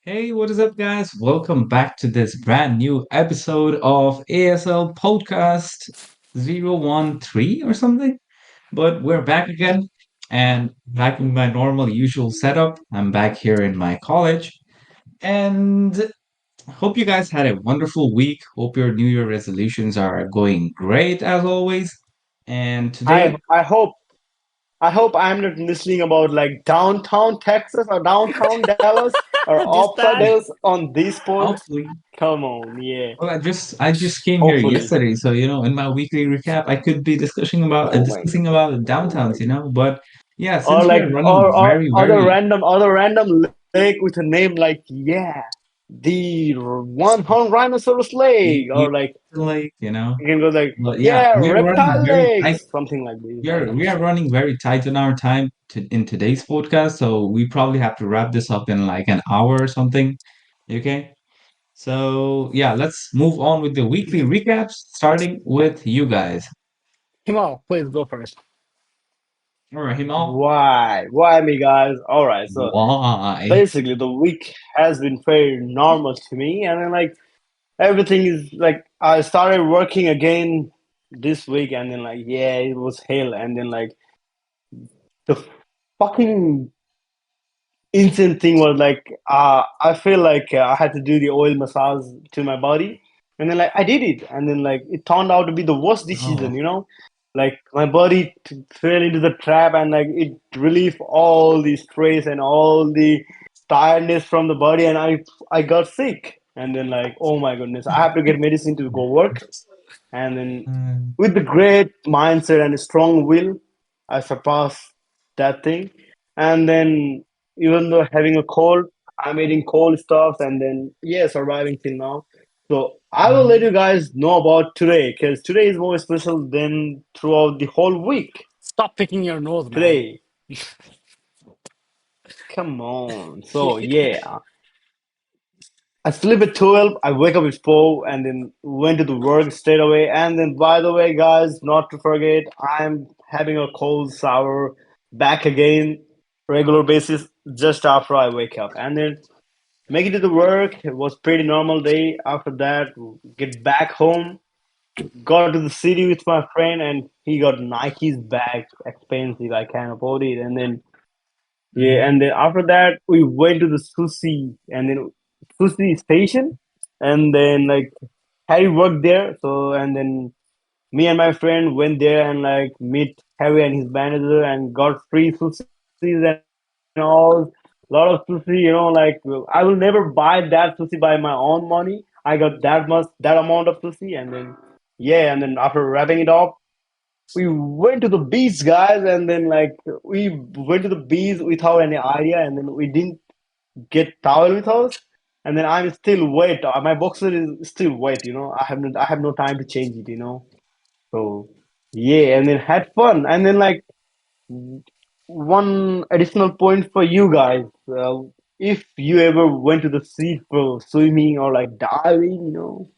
Hey, what is up, guys? Welcome back to this brand new episode of ASL Podcast 013 or something. But we're back again and back with my normal, usual setup. I'm back here in my college and hope you guys had a wonderful week. Hope your New Year resolutions are going great as always. And I today, I hope I hope I'm not listening about like downtown Texas or downtown Dallas or This upside time, Dallas on this pod. hopefully, Come on, yeah. well, I just came here Hopefully. yesterday, so in my weekly recap, I could be Oh my discussing goodness. about the Oh my downtowns, goodness. but yeah, Or since we like are running or very, other very random lake with a name like the one horn rhinoceros lake e- or like like, you can go like but yeah, yeah we are running reptile very tight. lakes something like this like We are running very tight on our time in today's podcast, so we probably have to wrap this up in like an hour or something. Okay, so yeah, let's move on with the weekly recaps, starting with you guys. Himal, please go first. All right, Himal, why me guys? All right, so why? basically the week has been very normal to me and then like everything is like I started working again this week and then like yeah it was hell and then like the fucking insane thing was like I feel like I had to do the oil massage to my body and then like I did it and then like it turned out to be the worst Oh, decision. Like my body fell into the trap and like it relieved all the stress and all the tiredness from the body and I got sick and then like oh my goodness I have to get medicine to go work and then mm, with the great mindset and a strong will I surpassed that thing and then even though having a cold I'm eating cold stuff and then yeah surviving till now so I will let mm. you guys know about today because today is more special than throughout the whole week. Stop picking your nose, man. Today, come on. So yeah, I sleep at 12. I wake up at 4, and then went to the work straight away. And then, by the way, guys, not to forget, I'm having a cold shower back again, regular basis, just after I wake up. And then make it to the work. It was pretty normal day. After that, get back home, got to the city with my friend and he got Nike's bag, expensive, I can't afford it. And then yeah, Mhm. and then after that we went to the sushi and then sushi station and then like Harry worked there. So and then me and my friend went there and like meet Harry and his manager and got free sushis and all. Lot of sushi, like I will never buy that sushi by my own money. I got that amount of sushi and then yeah, and then after wrapping it up, we went to the beach, guys, and then like we went to the beach without any idea, and then we didn't get towel with us, and then I'm still wet. My boxer is still wet. I have no time to change it. So yeah, and then had fun, and then like one additional point for you guys. If you ever went to the sea for swimming or like diving,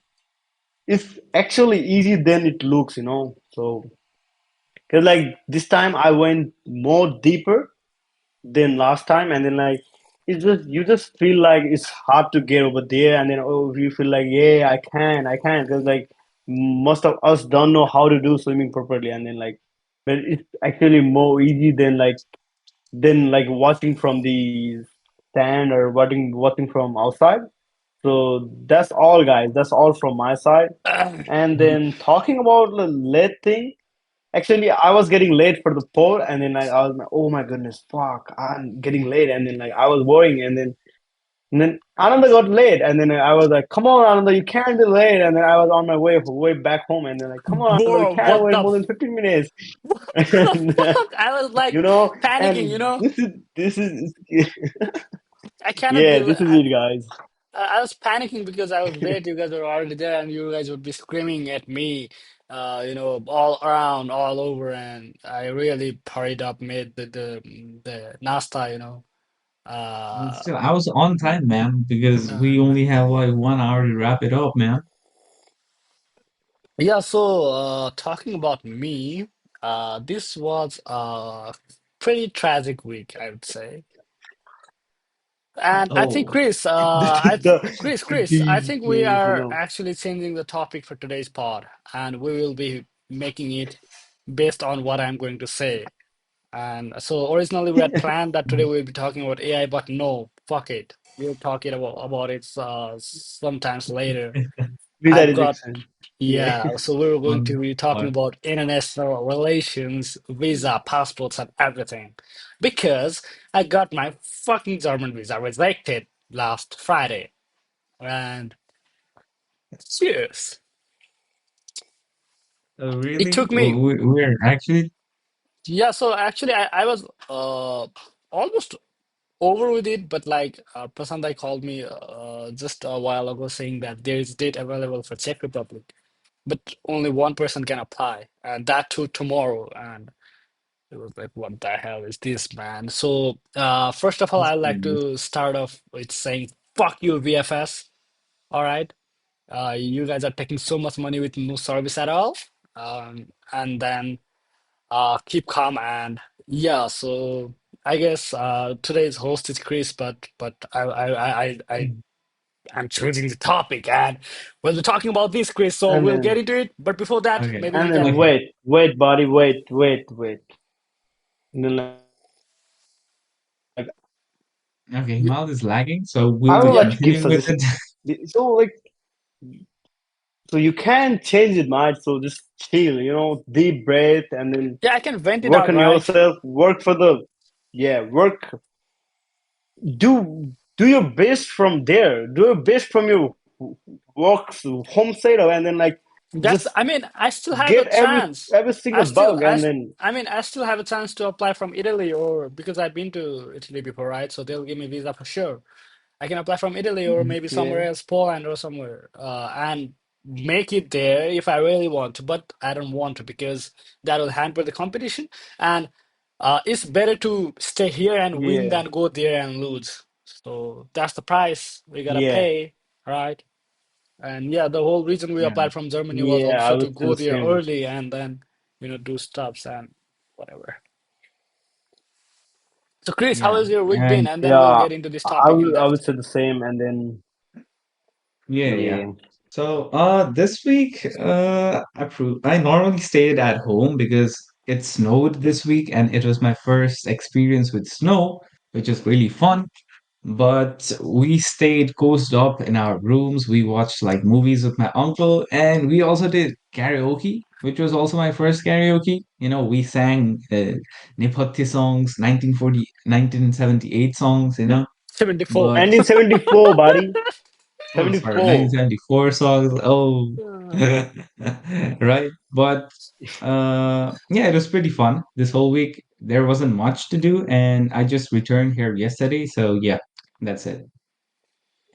it's actually easy than it looks. So because like this time I went more deeper than last time, and then like it's just you just feel like it's hard to get over there, and then oh you feel like yeah I can because like most of us don't know how to do swimming properly, and then like but it's actually more easy than like watching from the stand or watching from outside. So that's all, guys. That's all from my side. And then talking about the lead thing. Actually, I was getting late for the poll, and then I was like, "Oh my goodness, fuck! I'm getting late." And then like I was worrying, and then Ananda got late, and then I was like, "Come on, Ananda, you can't be late." And then I was on my way back home, and then like, "Come on, Ananda, we Bro, can't what wait the, more than 15 minutes." what the And fuck? I was like panicking, and you know? this is I cannot yeah, believe this is it, guys. I was panicking because I was late. You guys were already there, and you guys would be screaming at me, all around, all over. And I really hurried up, made the nasta, But Uh, still, I was on time, man, because we uh, only have like 1 hour to wrap it up, man. Yeah, so talking about me, this was a pretty tragic week, I would say. And I think Oh, Chris, the, the Chris, I deep think we place, are actually changing the topic for today's pod, and we will be making it based on what I'm going to say. And so originally we had planned that today we'll be talking about AI, but no, fuck it. We'll talk it about it sometimes later. visa I've got rejection. Yeah. Yeah, so we're going to fun, be talking fun. about international relations, visa, passports, and everything. Because I got my fucking German visa rejected last Friday. And cheers. Oh, It really? took me, We're actually. yeah, so actually I was almost over with it, but like Prasanta called me just a while ago saying that there is date available for Czech Republic, but only one person can apply, and that too tomorrow. And it was like, what the hell is this, man? So, first of all, That's I'd pretty like nice. to start off with saying, fuck you, VFS. All right. You guys are taking so much money with no service at all. And then keep calm and yeah, so I guess today's host is Chris, but I'm choosing the topic and we'll be talking about this, Chris. So And we'll get then into it. But before that, Okay, maybe we and then can. okay, wait, buddy, wait. And then like okay. y- Himal is lagging, so I we'll would be Yeah, like to give continuing with suggestions. it. So like so you can change it, mind. So just chill, deep breath, and then yeah, I can vent it work out, on right? yourself. Work for the yeah, work. Do your best from there. Do your best from your work home setup, and then like That's, just I mean, I still have a get chance. every I single still, bug, I, and s- then I mean, I still have a chance to apply from Italy or because I've been to Italy before, right? So they'll give me visa for sure. I can apply from Italy or maybe somewhere yeah, else, Poland or somewhere, and make it there if I really want to. But I don't want to because that will hamper the competition. And it's better to stay here and win yeah, than go there and lose. So that's the price we gotta yeah, pay, right? And yeah, the whole reason we Yeah, applied from Germany was yeah. I also to would say go the there same. early and then, do stuffs and whatever. So Chris, how yeah, has your week been? and And then we'll Yeah, get into this topic in I would depth. say the same, and then yeah, yeah. yeah, So, this week, I normally stayed at home because it snowed this week, and it was my first experience with snow, which is really fun. But we stayed cozied up in our rooms. We watched like movies with my uncle, and we also did karaoke, which was also my first karaoke. We sang Nepali songs, 1978 songs, 74. but 1974, buddy, oh, sorry, 74. 1974 songs. Oh, Yeah. right. But yeah, it was pretty fun this whole week. There wasn't much to do, and I just returned here yesterday. So yeah, that's it.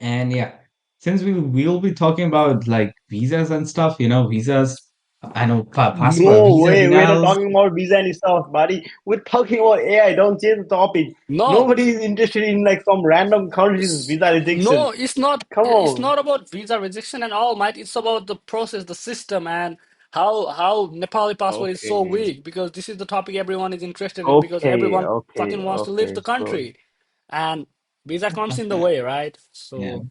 And yeah, since we will be talking about like visas and stuff, visas, I know passport No visa way, we're not denials. talking about visa and stuff, buddy. We're talking about AI. Don't change the topic. No, Nobody is interested in like some random country's visa rejection. no, it's not. Come It's on. not about visa rejection and all, mate. It's about the process, the system, and how Nepali passport is so Okay, weak. Because this is the topic everyone is interested in. Because okay, everyone okay, fucking wants to leave okay. the So country, and visa comes in the way, right? Yeah, So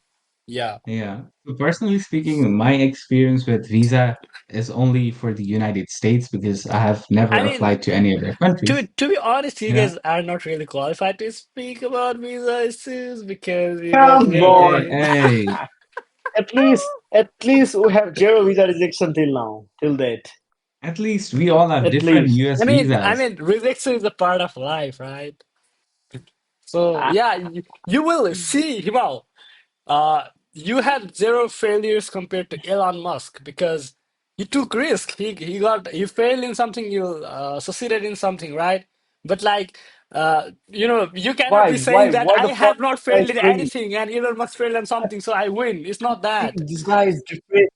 yeah, yeah. So personally speaking, my experience with visa is only for the United States because I have never I mean, applied to any other countries. to be honest, you You know? guys are not really qualified to speak about visa issues because you guys come never Hey, on. really. hey. At least we have zero visa rejection till now, till date. At least we all have At different least. US I visas. mean, rejection is a part of life, right? So yeah, you will see, Himal. You had zero failures compared to Elon Musk because he took risk. He failed in something. You succeeded in something, right? But like, you cannot be saying that Why I the fuck have not this failed guy's in crazy? anything and Elon Musk failed in something, so I win. It's not I think that. this guy is depressed.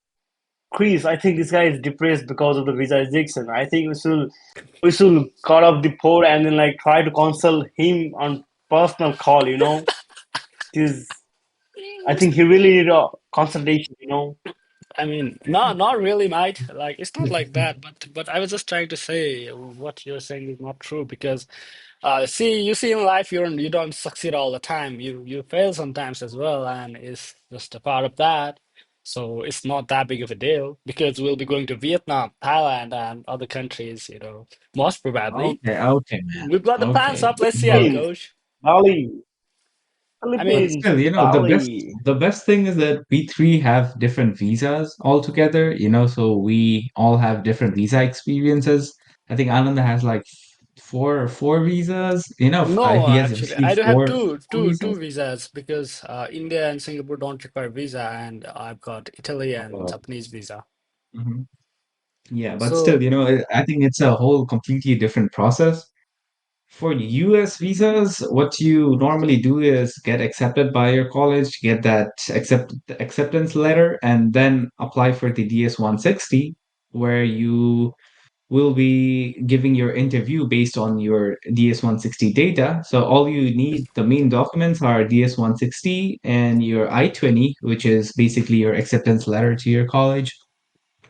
Chris, I think this guy is depressed because of the visa rejection. I think we should cut off the poor and then like try to console him on personal call. This I think he really need a consultation. I mean, not really, might. Like, it's not like that, but I was just trying to say what you're saying is not true because see, you see in life you don't succeed all the time. You fail sometimes as well, and it's just a part of that. So it's not that big of a deal because we'll be going to Vietnam, Thailand, and other countries, most probably. Okay, okay, man. We've got the plans Okay, up. Let's see how it but Philippines, goes. Bali, I but mean, Philippines, still, Bali. the best thing is that we three have different visas altogether, so we all have different visa experiences. I think Ananda has like four visas. no, He has actually, I received do have four two visas. visas because India and Singapore don't require visa, and I've got Italy and Uh, Japanese visa. mhm. Yeah, but still, So I think it's a whole completely different process. For US visas, what you normally do is get accepted by your college, get that acceptance letter, and then apply for the DS 160, where you will be giving your interview based on your DS 160 data. So all you need, the main documents are DS 160 and your I-20, which is basically your acceptance letter to your college,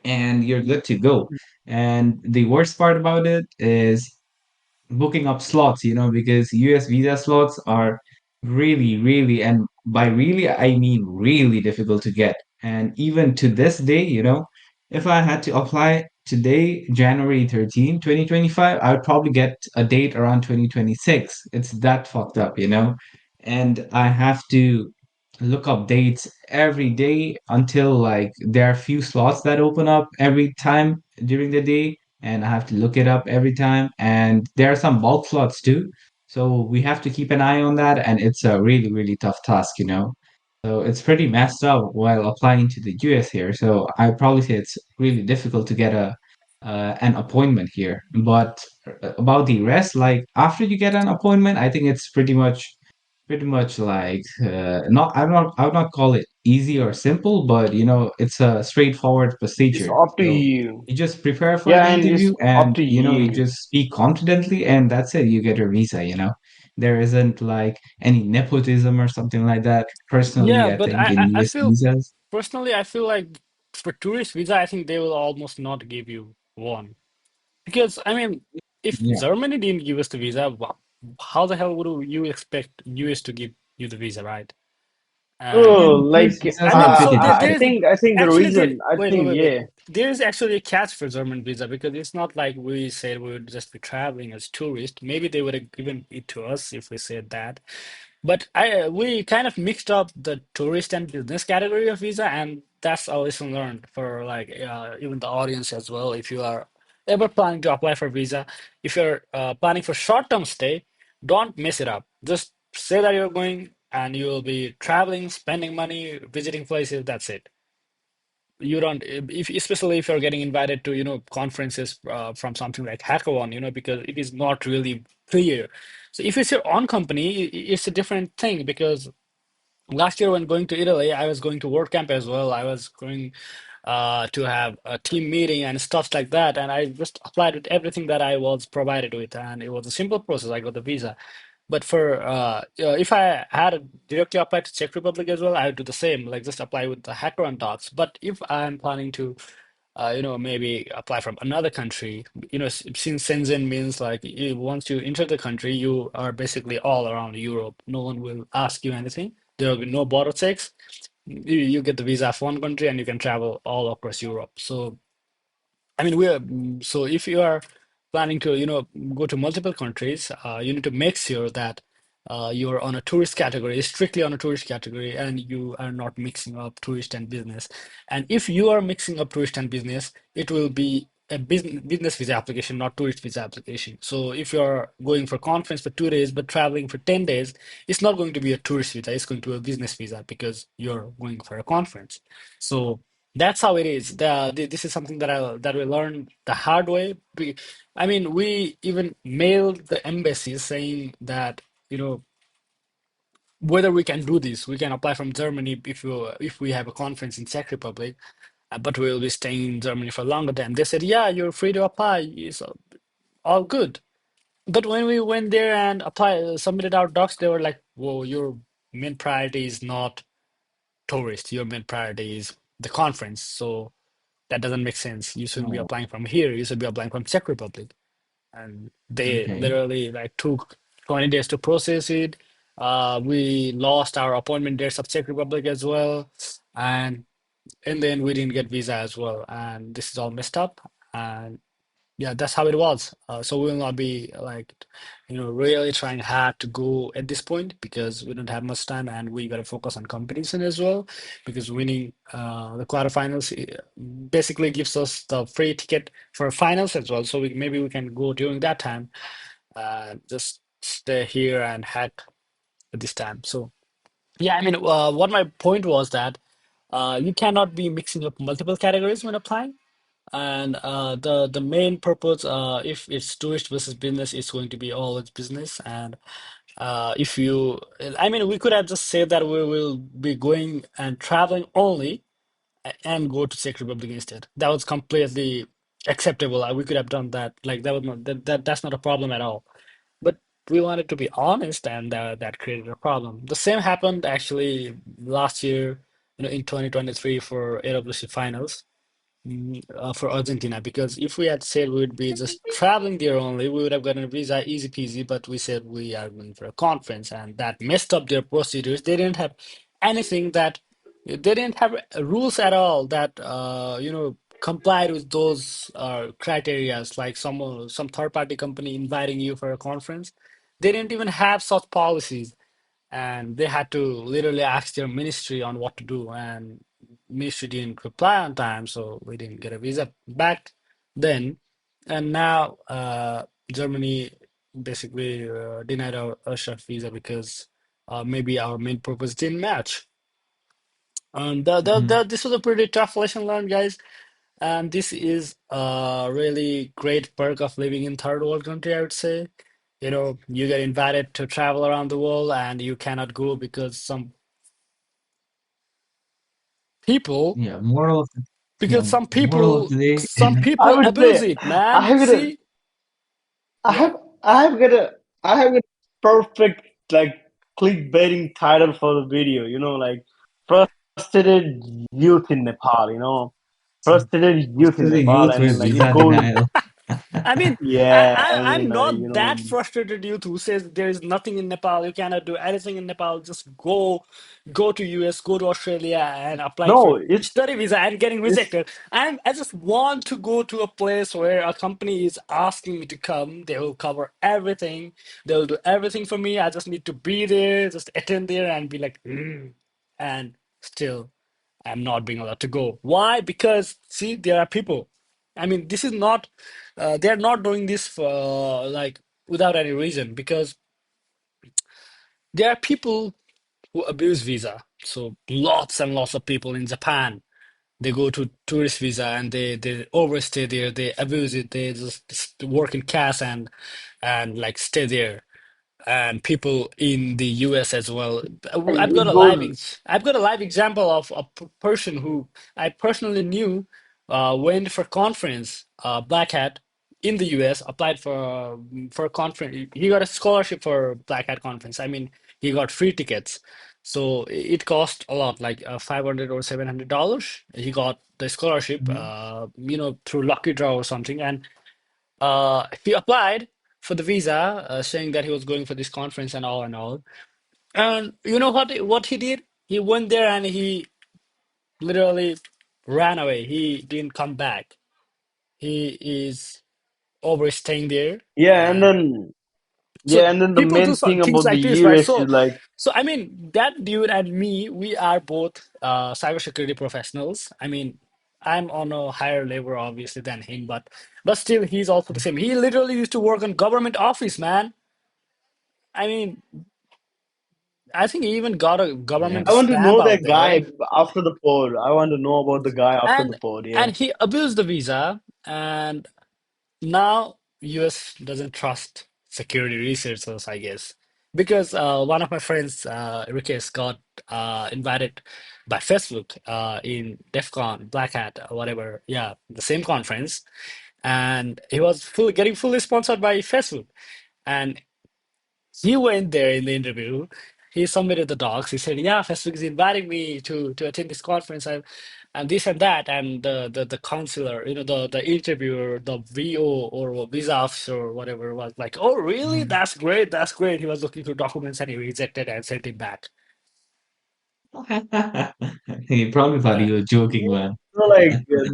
and you're good to go. And the worst part about it is booking up slots, because US visa slots are really, really, and by really, I mean really difficult to get. And even to this day, if I had to apply today, January 13, 2025, I would probably get a date around 2026. It's that fucked up, And I have to look up dates every day until like there are few slots that open up every time during the day, and I have to look it up every time. And there are some bulk slots too. So we have to keep an eye on that, and it's a really, really tough task. So it's pretty messed up while applying to the US here. So I probably say it's really difficult to get an appointment here. But about the rest, like after you get an appointment, I think it's pretty much like not I would not call it easy or simple, but it's a straightforward It's procedure. up to So you. you just prepare for Yeah, the and it's interview, up and to you you. just speak confidently, and that's it. You get your visa. There isn't like any nepotism or something like that. Personally, yeah, I but think in I US feel visas. personally, I feel like for tourist visa, I think they will almost not give you one because I mean, if Yeah. Germany didn't give us the visa, how the hell would you expect US to give you the visa, right? And Oh, And tourist like visas I are mean, so pretty I difficult. think I think the actually there reason I wait, wait, think wait, wait. yeah. There is actually a catch for German visa because it's not like we said we would just be traveling as tourists. Maybe they would have given it to us if we said that. But we kind of mixed up the tourist and business category of visa, and that's a lesson learned for like even the audience as well. If you are ever planning to apply for visa, if you're planning for short-term stay, don't mess it up. Just say that you're going and you will be traveling, spending money, visiting places. That's it. You don't, if especially if you're getting invited to conferences from something like hackathon, because it is not really clear. So if it's your own company, it's a different thing because last year when going to Italy, I was going to WordCamp as well. I was going to have a team meeting and stuff like that, and I just applied with everything that I was provided with, and it was a simple process. I got the visa. But for if I had directly applied to Czech Republic as well, I would do the same, like just apply with the HackerOn docs. But if I'm planning to maybe apply from another country. Since Shenzhen means like once you enter the country, you are basically all around Europe. No one will ask you anything. There will be no border checks. You get the visa for one country and you can travel all across Europe. So I mean, so if you are planning to, go to multiple countries, you need to make sure that you're on a tourist category, strictly on a tourist category, and you are not mixing up tourist and business. And if you are mixing up tourist and business, it will be a business visa application, not tourist visa application. So if you're going for conference for 2 days but traveling for 10 days, it's not going to be a tourist visa, it's going to be a business visa because you're going for a conference. So that's how it is. This is something that we learned the hard way. I mean, we even mailed the embassies saying that, you know, whether we can do this. We can apply from Germany if we have a conference in Czech Republic, but we will be staying in Germany for a longer time. They said, yeah, you're free to apply. It's all good. But when we went there and submitted our docs, they were like, whoa, your main priority is not tourist. Your main priority is the conference. So that doesn't make sense. You shouldn't be Oh, applying from here. You should be applying from Czech Republic. And they okay. literally like took 20 days to process it. We lost our appointment dates of Czech Republic as well, and then we didn't get visa as well. And this is all messed up. And yeah, that's how it was. So we will not be like, really trying hard to go at this point because we don't have much time and we got to focus on competition as well because winning the quarterfinals basically gives us the free ticket for finals as well. So maybe we can go during that time, just stay here and hack at this time. So yeah, I mean, what my point was that you cannot be mixing up multiple categories when applying. And the main purpose, if it's tourist versus business, it's going to be always business. And if you, I mean, we could have just said that we will be going and traveling only and go to Czech Republic instead. That was completely acceptable. We could have done that. Like that was not that's not a problem at all. But we wanted to be honest, and that created a problem. The same happened actually last year, in 2023 for AWC finals for Argentina because if we had said we would be just traveling there only, we would have gotten a visa easy peasy. But we said we are going for a conference, and that messed up their procedures. They didn't have anything that they didn't have rules at all that complied with those criterias. Like some third party company inviting you for a conference, they didn't even have such policies, and they had to literally ask their ministry on what to do, and ministry didn't reply on time, so we didn't get a visa back then. And now Germany basically denied us a visa because maybe our main purpose didn't match. And Mhm. this was a pretty tough lesson learned, guys. And this is a really great perk of living in third world country, I would say. You get invited to travel around the world and you cannot go because people, Yeah, yeah, because some moral of people, the day. some I people would abuse say it, I man. have got a, See? I Yeah. have, I have got a, I have got a perfect like clickbaiting title for the video. Like frustrated youth in Nepal. Frustrated youth in Frustrating Nepal, youth and then with like it visa goes. denial. I mean, Yeah, I mean, I'm like not that frustrated youth who says there is nothing in Nepal, you cannot do anything in Nepal, just go to US, go to Australia and applying for no, it's study visa and getting it's rejected. I just want to go to a place where a company is asking me to come. They will cover everything. They will do everything for me. I just need to be there, just attend there and be like, and still I'm not being allowed to go. Why? Because see, there are people. I mean, this is not, they're not doing this for like without any reason because there are people who abuse visa. So lots and lots of people in Japan, they go to tourist visa and they overstay there, they abuse it, they just work in cash and like stay there. And people in the US as well. it goes. I've got a live example of a person who I personally knew went for conference, Black Hat in the US, applied for a conference. He got a scholarship for Black Hat conference. I mean, he got free tickets. So it cost a lot, like $500 or $700. He got the scholarship, Mhm. through lucky draw or something, and he applied for the visa, saying that he was going for this conference and all and all. And you know what he did? He went there and he literally ran away. He didn't come back. He is overstaying there, Yeah, and and then so yeah, and then the people do main thing things about the like this, right? US So, is like, so I mean, that dude and me, we are both cybersecurity professionals. I mean, I'm on a higher level, obviously, than him, but still, he's also the same. He literally used to work on government office, man. I mean, I think he even got a Yeah. government I want to stamp know out that there, guy after the pod. I want to know about the guy after the and pod. Yeah. and he abused the visa, and now US doesn't trust security researchers, I guess, because one of my friends, Rikes, got invited by Facebook in DEF CON, Black Hat, or whatever, yeah, the same conference, and he was fully sponsored by Facebook, and he went there in the interview. he submitted the docs. He said, "Yeah, Facebook is inviting me to attend this conference and this and that." And the counselor, the interviewer, the VO or visa officer or whatever was like, "Oh, really? Mhm. That's great. That's great." He was looking through documents and he rejected and sent it back. He probably thought Uh, you were joking, Yeah, man. so like uh,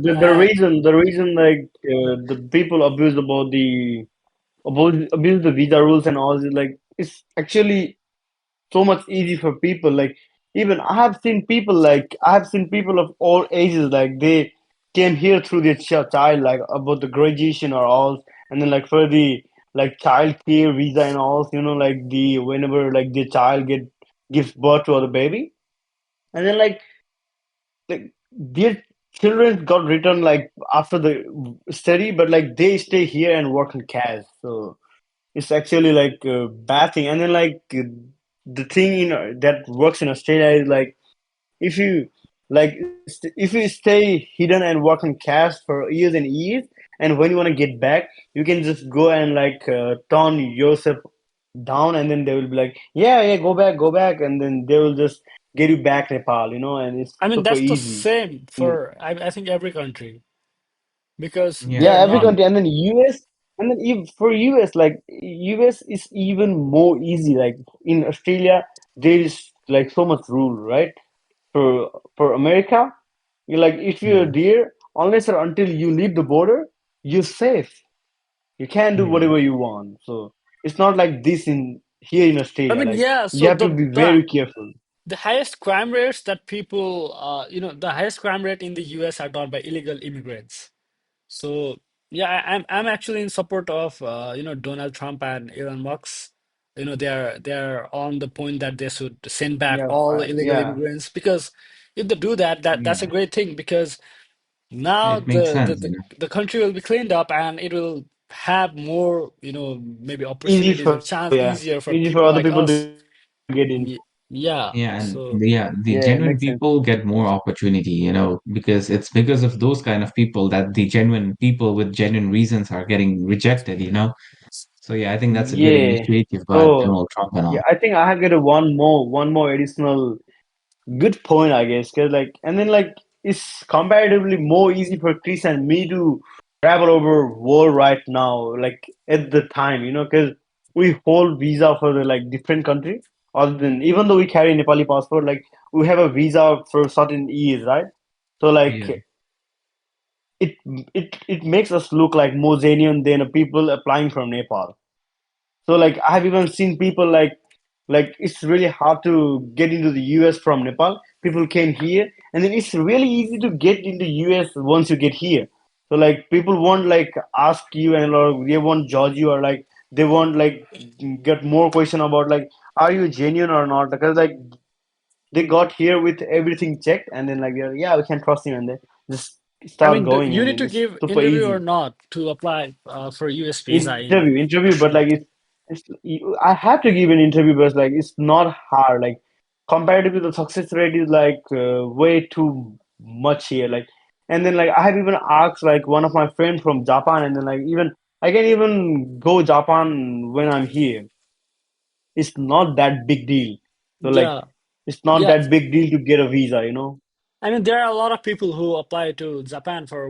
the reason like the people abuse about abuse the visa rules and all is like it's actually so much easy for people. Like even I have seen people of all ages like they came here through their child like about the graduation or all, and then like for the like child care visa and all, like the whenever like the child gives birth to the baby, and then like their children got returned like after the study, but like they stay here and work in cash. So it's actually like a bad thing. And then like the thing that works in Australia is like if you if you stay hidden and work on cash for years and years, and when you want to get back, you can just go and like turn yourself down, and then they will be like, yeah, yeah, go back, and then they will just get you back Nepal, and it's I mean, super that's the easy. same Mm. for I think every country because Yeah, Yeah, they're every not. and country, and then US, and then for US, like US is even more easy. Like in Australia, there is like so much rule, right? For America, you like if you're yeah, there, unless or until you leave the border, you're safe. You can do yeah, whatever you want. So it's not like this in here in I Australia. mean, Like yeah. you So have to be very careful. the highest crime rates that people, the highest crime rate in the US are done by illegal immigrants. So yeah, I'm actually in support of Donald Trump and Elon Musk. They're on the point that they should send back Yeah, all the illegal yeah. immigrants because if they do that, that's a yeah. great thing because now It makes sense, the country will be cleaned up and it will have more, maybe Easy opportunities or for chance easier for easy for people other like people to us. get in. Yeah. Yeah, and So yeah, Yeah, the it makes genuine sense. people get more opportunity, because it's because of those kind of people that the genuine people with genuine reasons are getting rejected. So yeah, I think that's a good Yeah. initiative by So Donald Trump and yeah, all. I think I have got a one more additional good point, I guess, because like, and then like, it's comparatively more easy for Chris and me to travel over world right now, like at the time, because we hold visa for the like different country. Other than even though we carry Nepali passport, like we have a visa for certain years, right? So Yeah, like it it makes us look like more genuine than people applying from Nepal. So like I have even seen people like it's really hard to get into the US from Nepal. People came here, and then it's really easy to get into US once you get here. So like people won't like ask you, and or they won't judge you, or like they won't like get more question about like are you genuine or not, because like they got here with everything checked, and then like they're, yeah, we can trust you, and then just I start mean, going, you and need then to it's give super interview or easy. not to apply for US visa in Interview, but like Australia. I have to give an interview, but like it's not hard. Like comparatively, the success rate is like way too much here. Like, and then like I have even asked like one of my friends from Japan, and then like even I can even go Japan when I'm here. It's not that big deal. So like Yeah. it's not Yeah. that big deal to get a visa. I mean, there are a lot of people who apply to Japan for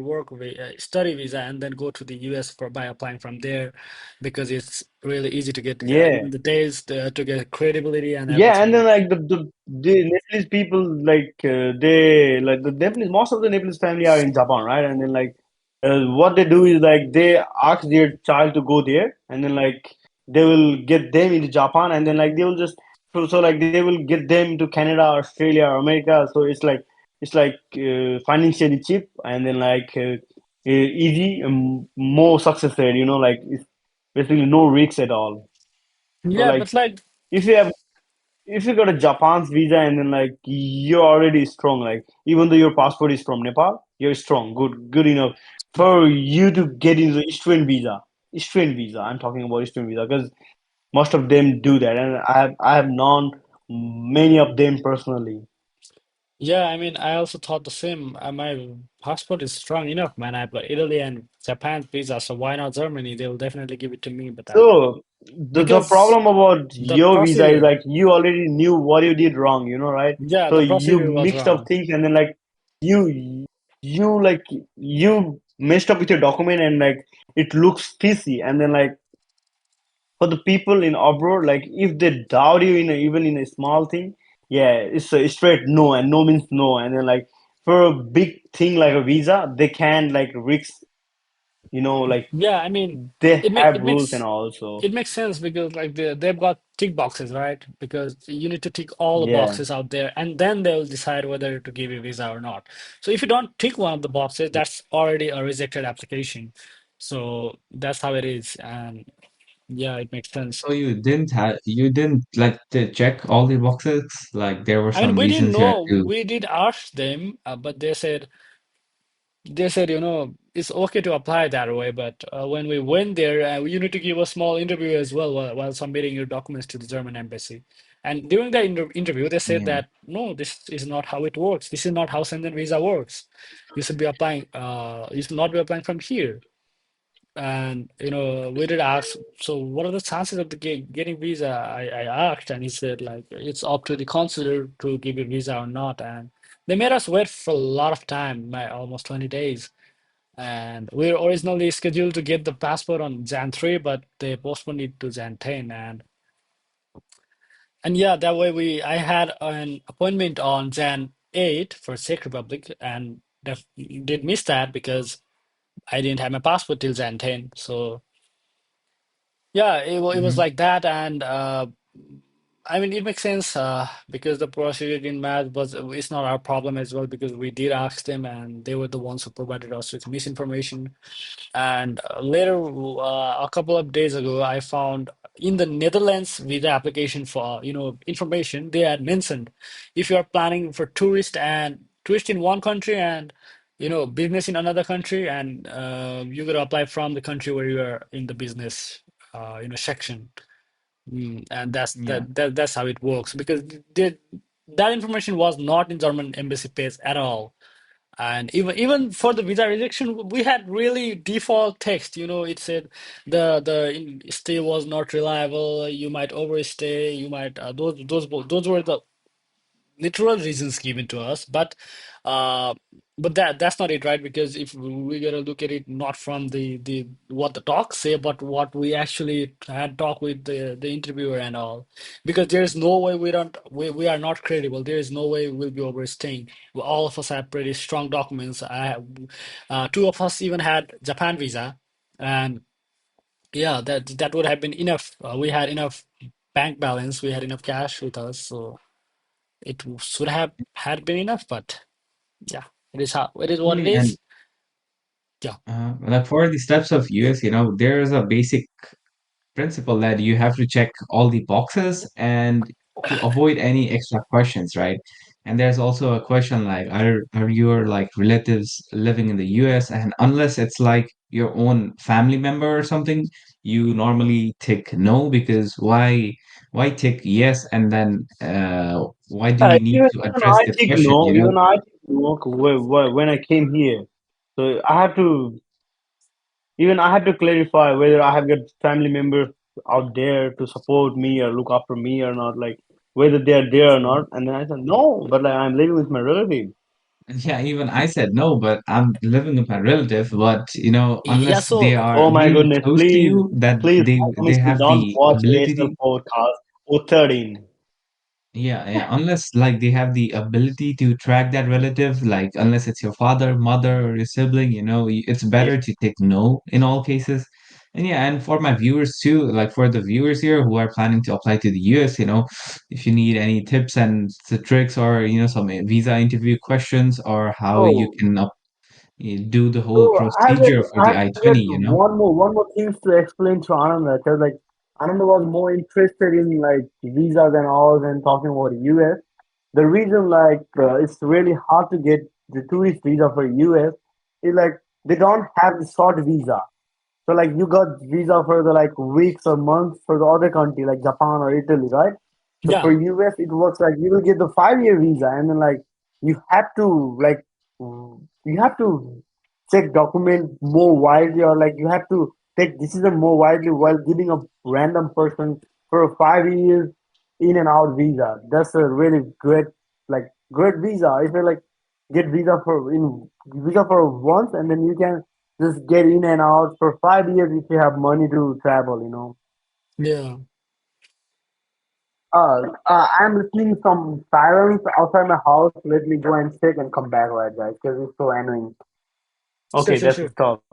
study visa and then go to the US for by applying from there because it's really easy to get Yeah. even the days to get credibility and Yeah, and then everything. like the Nepalese people like they like the Nepalese most of the Nepalese family are in Japan, right? And then like what they do is like they ask their child to go there, and then like they will get them into Japan, and then like they will just so like they will get them to Canada, Australia, or America. So it's like financially cheap, and then like easy, more success rate. Like it's basically no risks at all. So Yeah, like but like, if you have if you got a Japan's visa, and then like you're already strong, like even though your passport is from Nepal, you're strong, good enough for you to get into the student visa. Student visa. I'm talking about student visa because most of them do that, and I have known many of them personally. yeah, I mean, I also thought the same. My passport is strong enough, man. I've got Italy and Japan's visa, so why not Germany? They will definitely give it to me, but So the because problem about the your visa is procedure, like you already knew what you did wrong, right? yeah, So the you procedure was mixed up wrong. things, and then like you messed up with your document, and like it looks fishy, and then like for the people in abroad, like if they doubt you in even in a small thing, yeah, it's a straight no, and no means no, and then like for a big thing like a visa, they can like risk, like Yeah, I mean, they it make have it rules and makes also, it makes sense because like they've got tick boxes, right? Because you need to tick all the yeah. boxes out there, and then they'll decide whether to give you visa or not. So if you don't tick one of the boxes, that's already a rejected application. So that's how it is, and yeah, it makes sense. So you didn't like to check all the boxes? Like there were I mean, some we didn't reasons you had know. to. We did ask them, but they said, it's okay to apply that way, but when we went there, you need to give a small interview as well while submitting your documents to the German embassy. And during the interview, they said Yeah. that no, this is not how it works. This is not how Schengen visa works. You should be applying. You should not be applying from here. And we did ask, so what are the chances of the getting visa? I asked, and he said like it's up to the consular to give you visa or not. And they made us wait for a lot of time, almost 20 days. And we were originally scheduled to get the passport on Jan 3, but they postponed it to Jan 10. And yeah, that way I had an appointment on Jan 8 for Czech Republic, and did miss that because I didn't have my passport till Jan 10. So yeah, it was Hmm. like that. And I mean, it makes sense because the procedure in math was it's not our problem as well because we did ask them and they were the ones who provided us with misinformation. And later, a couple of days ago, I found in the Netherlands visa application for information they had mentioned if you are planning for tourist in one country and business in another country, and you gotta apply from the country where you are in the business section. And Yeah. that's how it works because that information was not in German embassy page at all. And even for the visa rejection, we had really default text. It said the stay was not reliable. You might overstay. You might those were the literal reasons given to us, uh that's not it, right? Because if we gotta look at it not from the what the talks say, but what we actually had talked with the interviewer and all, because there is no way we are not credible. There is no way we'll be overstaying. All of us have pretty strong documents. I have two of us even had Japan visa, and yeah, that would have been enough. We had enough bank balance, we had enough cash with us, so it should have had been enough, but yeah, it is what it Really, and is. Yeah, like for the steps of US, there's a basic principle that you have to check all the boxes and to avoid any extra questions, right? And there's also a question like, are your like relatives living in the US? And unless it's like your own family member or something, you normally tick no because why tick yes and then why do Yeah, you need to even address I the think question, no, you know? even I think no when I came here. So I had to clarify whether I have got family members out there to support me or look after me or not, like whether they are there or not. And then I said no, but like I'm living with my relative. Yeah, even I said no, but I'm living with my relative. But yeah. unless they So are Oh my really goodness, close to please, you, that please they promise me have don't the watch ability to. ASL podcast or 13. Yeah, yeah. Unless like they have the ability to track that relative, like unless it's your father, mother, or your sibling, it's Yeah. better to take no in all cases. And yeah, and for my viewers too, like for the viewers here who are planning to apply to the US, if you need any tips and the tricks or some visa interview questions or how you Oh, can do the so whole procedure for I the got I-20, one more things to explain to Ananda because like Ananda was more interested in like visas and all than talking about US. The reason like it's really hard to get the tourist visa for US is like they don't have the short visa. So like you got visa for the like weeks or months for the other country like Japan or Italy, right? So for yeah, US it works like you will get the 5 year visa and then like you have to you have to check document more widely or like you have to take decision more widely while giving a random person for a 5 years in and out visa. That's a really great visa. If you like get visa for once and then you can just get in and out for 5 years if you have money to travel, you know. Yeah. I'm listening some sirens outside my house. Let me go and check and come back right guys because it's so annoying. Sure, Okay, sure, that's sure. a stop.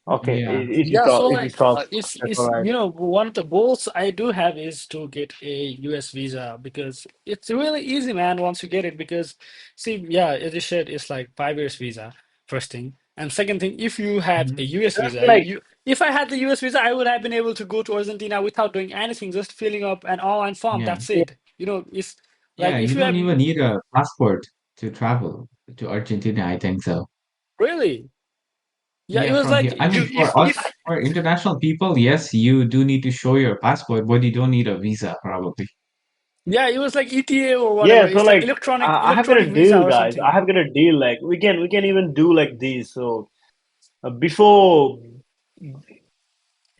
Okay, Yeah. it Yeah, stops. so It like stops. That's it's all right. one of the goals I do have is to get a US visa because it's really easy, man, once you get it. Because see, yeah, as you said, it's like 5 years visa, first thing. And second thing, if you had a Mhm. US And visa, like you if I had the US visa, I would have been able to go to Argentina without doing anything, just filling up an online form. Yeah. That's it. It's like Yeah, if you you don't have even need a passport to travel to Argentina, I think so. really, yeah, it Yeah, was from like here. I you mean, for us, for international people, yes, you do need to show your passport, but you don't need a visa, probably. yeah, it was like ETA or whatever. yeah, so It's like like electronic I have got electronic a visa deal, or guys. I something. have got a deal. Like we can even do like this. So before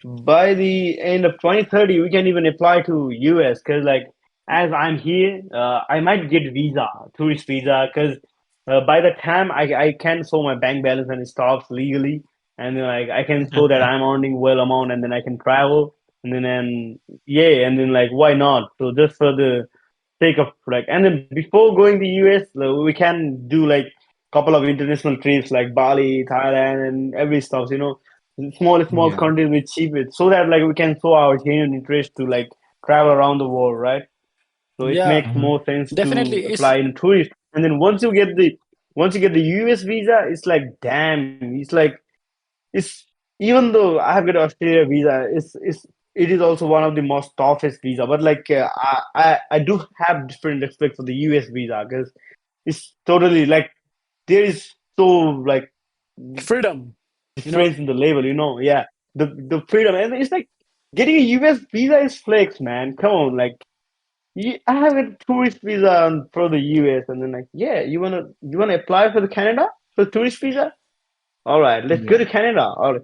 by the end of 2030 we can even apply to US because like as I'm here I might get visa, tourist visa, because by the time I can show my bank balance and it stops legally, and then like I can show that I'm earning well amount and then I can travel, and yeah, and then like why not, so just for the sake of like, and then before going to US we can do like couple of international trips like Bali, Thailand, and every stuff, small Yeah. countries with cheap it, so that like we can show our genuine interest to like travel around the world, right? So it Yeah, makes Uh-huh. more sense to definitely. apply in tourist. And then once you get the US visa, it's like damn, it's even though I have got Australia visa, it is also one of the most toughest visa. But like I do have different respect for the US visa because it's totally like there is so like Freedom, you difference know. in the level, yeah. The freedom, and it's like getting a US visa is flex, man. Come on, like I have a tourist visa for the US, and then like, yeah, you wanna apply for the Canada for tourist visa? All right, let's go Yeah. to Canada. All right,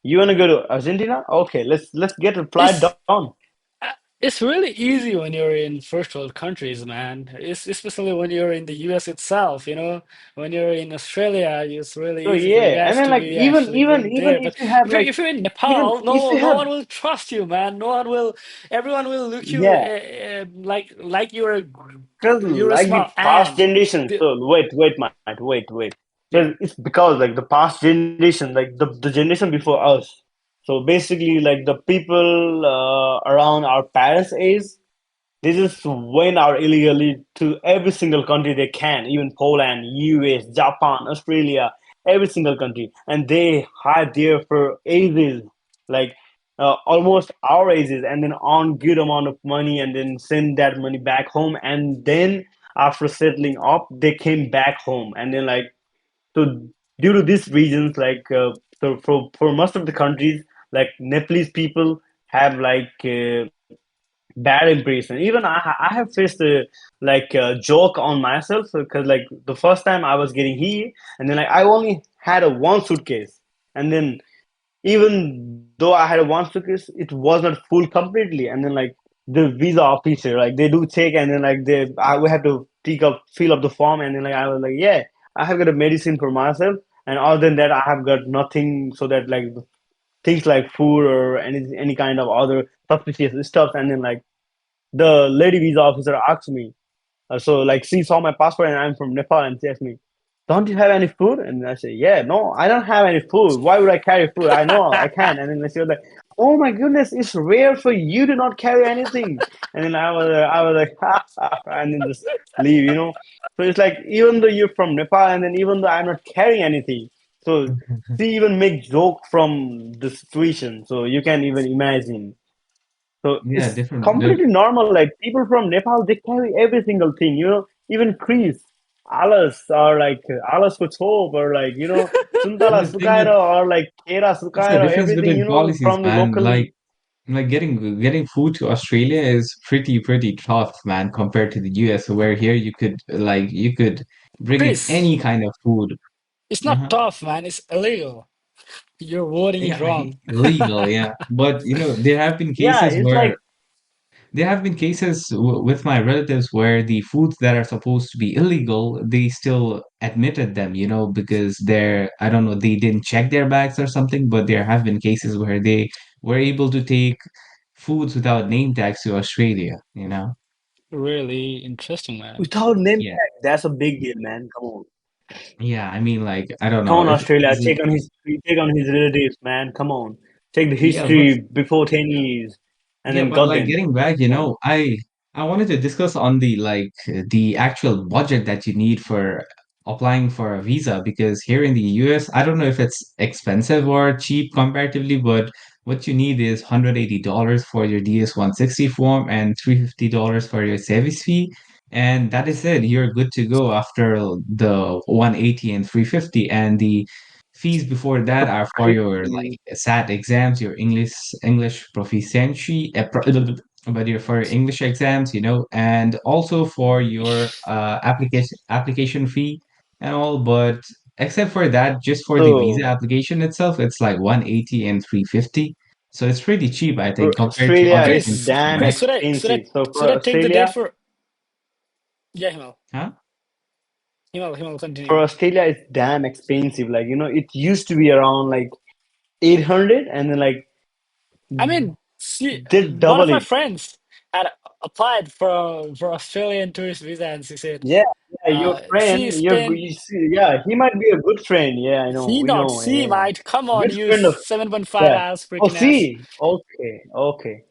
you wanna go to Argentina? Okay, let's get a flight It's down. uh, it's really easy when you're in first world countries, man. It's especially when you're in the US itself, When you're in Australia, it's really So easy for you yeah, and guys then to like be even actually even going even there. if But you have like if you're in even Nepal, if you no have one will trust you, man. No one will. Everyone will look you yeah. like Because you're a like the small past ant. generation, The- so wait. yeah. Because it's because like the past generation, like the generation before us. So basically, like the people around our parents' age, they just went out illegally to every single country they can, even Poland, US, Japan, Australia, every single country. And they hide there for ages, like almost our ages, and then on good amount of money, and then send that money back home. And then after settling up, they came back home. And then like, so due to these reasons, like so for most of the countries, like Nepalese people have like bad impression. Even I have faced a joke on myself because like the first time I was getting here, and then like I only had a one suitcase, and then even though I had a one suitcase, it was not full completely, and then like the visa officer, like they do check, and then like we have to fill up the form, and then like I was like, yeah, I have got a medicine for myself, and other than that I have got nothing, so that like things like food or any kind of other suspicious stuff, and then like the lady visa officer asked me, so like she saw my passport and I'm from Nepal, and she asked me, "Don't you have any food?" And I said, "Yeah, no, I don't have any food. Why would I carry food? I know I can." And then she was like, "Oh my goodness, it's rare for you to not carry anything." And then I was like, ha, ha, ha, and then just leave. So it's like even though you're from Nepal, and then even though I'm not carrying anything, so she even make joke from the situation. So you can even imagine. So Yeah, it's different. completely normal. Like people from Nepal, they carry every single thing. Even Chris, alas, or like alas ko chop, or like And suntala the thing sukaira, or like kera it's the sukaira, difference everything between policies, from the man. local. Like getting food to Australia is pretty tough, man, compared to the US, where here you could bring in Chris, any kind of food. it's not Uh-huh. tough, man. It's illegal. You're wording it Yeah, wrong. illegal, yeah. But there have been Yeah, cases it's where like there have been cases with my relatives where the foods that are supposed to be illegal, they still admitted them, because I don't know, they didn't check their bags or something, but there have been cases where they were able to take foods without name tags to Australia. Really interesting, man. without name Yeah. tag. That's a big deal, man. Come on. Yeah, I mean, like, I don't Come know on, if Australia. is it, Take on his relatives, man. Come on. Take the yeah, but history before 10 years and Yeah, then but got like them. getting back, You know? I wanted to discuss on the actual budget that you need for applying for a visa because here in the US, I don't know if it's expensive or cheap comparatively, but what you need is $180 for your DS-160 form and $350 for your service fee, and that is it. You're good to go after the 180 and 350, and the fees before that are for your like Crazy. SAT exams, your English proficiency, but your for your English exams, and also for your application fee and all. But except for that, just for the visa So, application itself, it's like 180 and 350. So it's pretty cheap, I for think, compared to Australia, other it's Chris, countries, damn Chris, expensive. So should for I take the date Australia, for? Yeah, Huh? Himal, for continue. Australia, it's damn expensive. Like, it used to be around like 800 and then like I mean, see, they one of double my it. friends had applied for Australian tourist visa, and she said, Yeah, yeah, your she friend, spent you see, yeah, he might be a good friend. Yeah, I know, he we not know. she Yeah, might come on good use friend of, 7.5 yeah. hours Oh, freaking ass. see, okay, okay.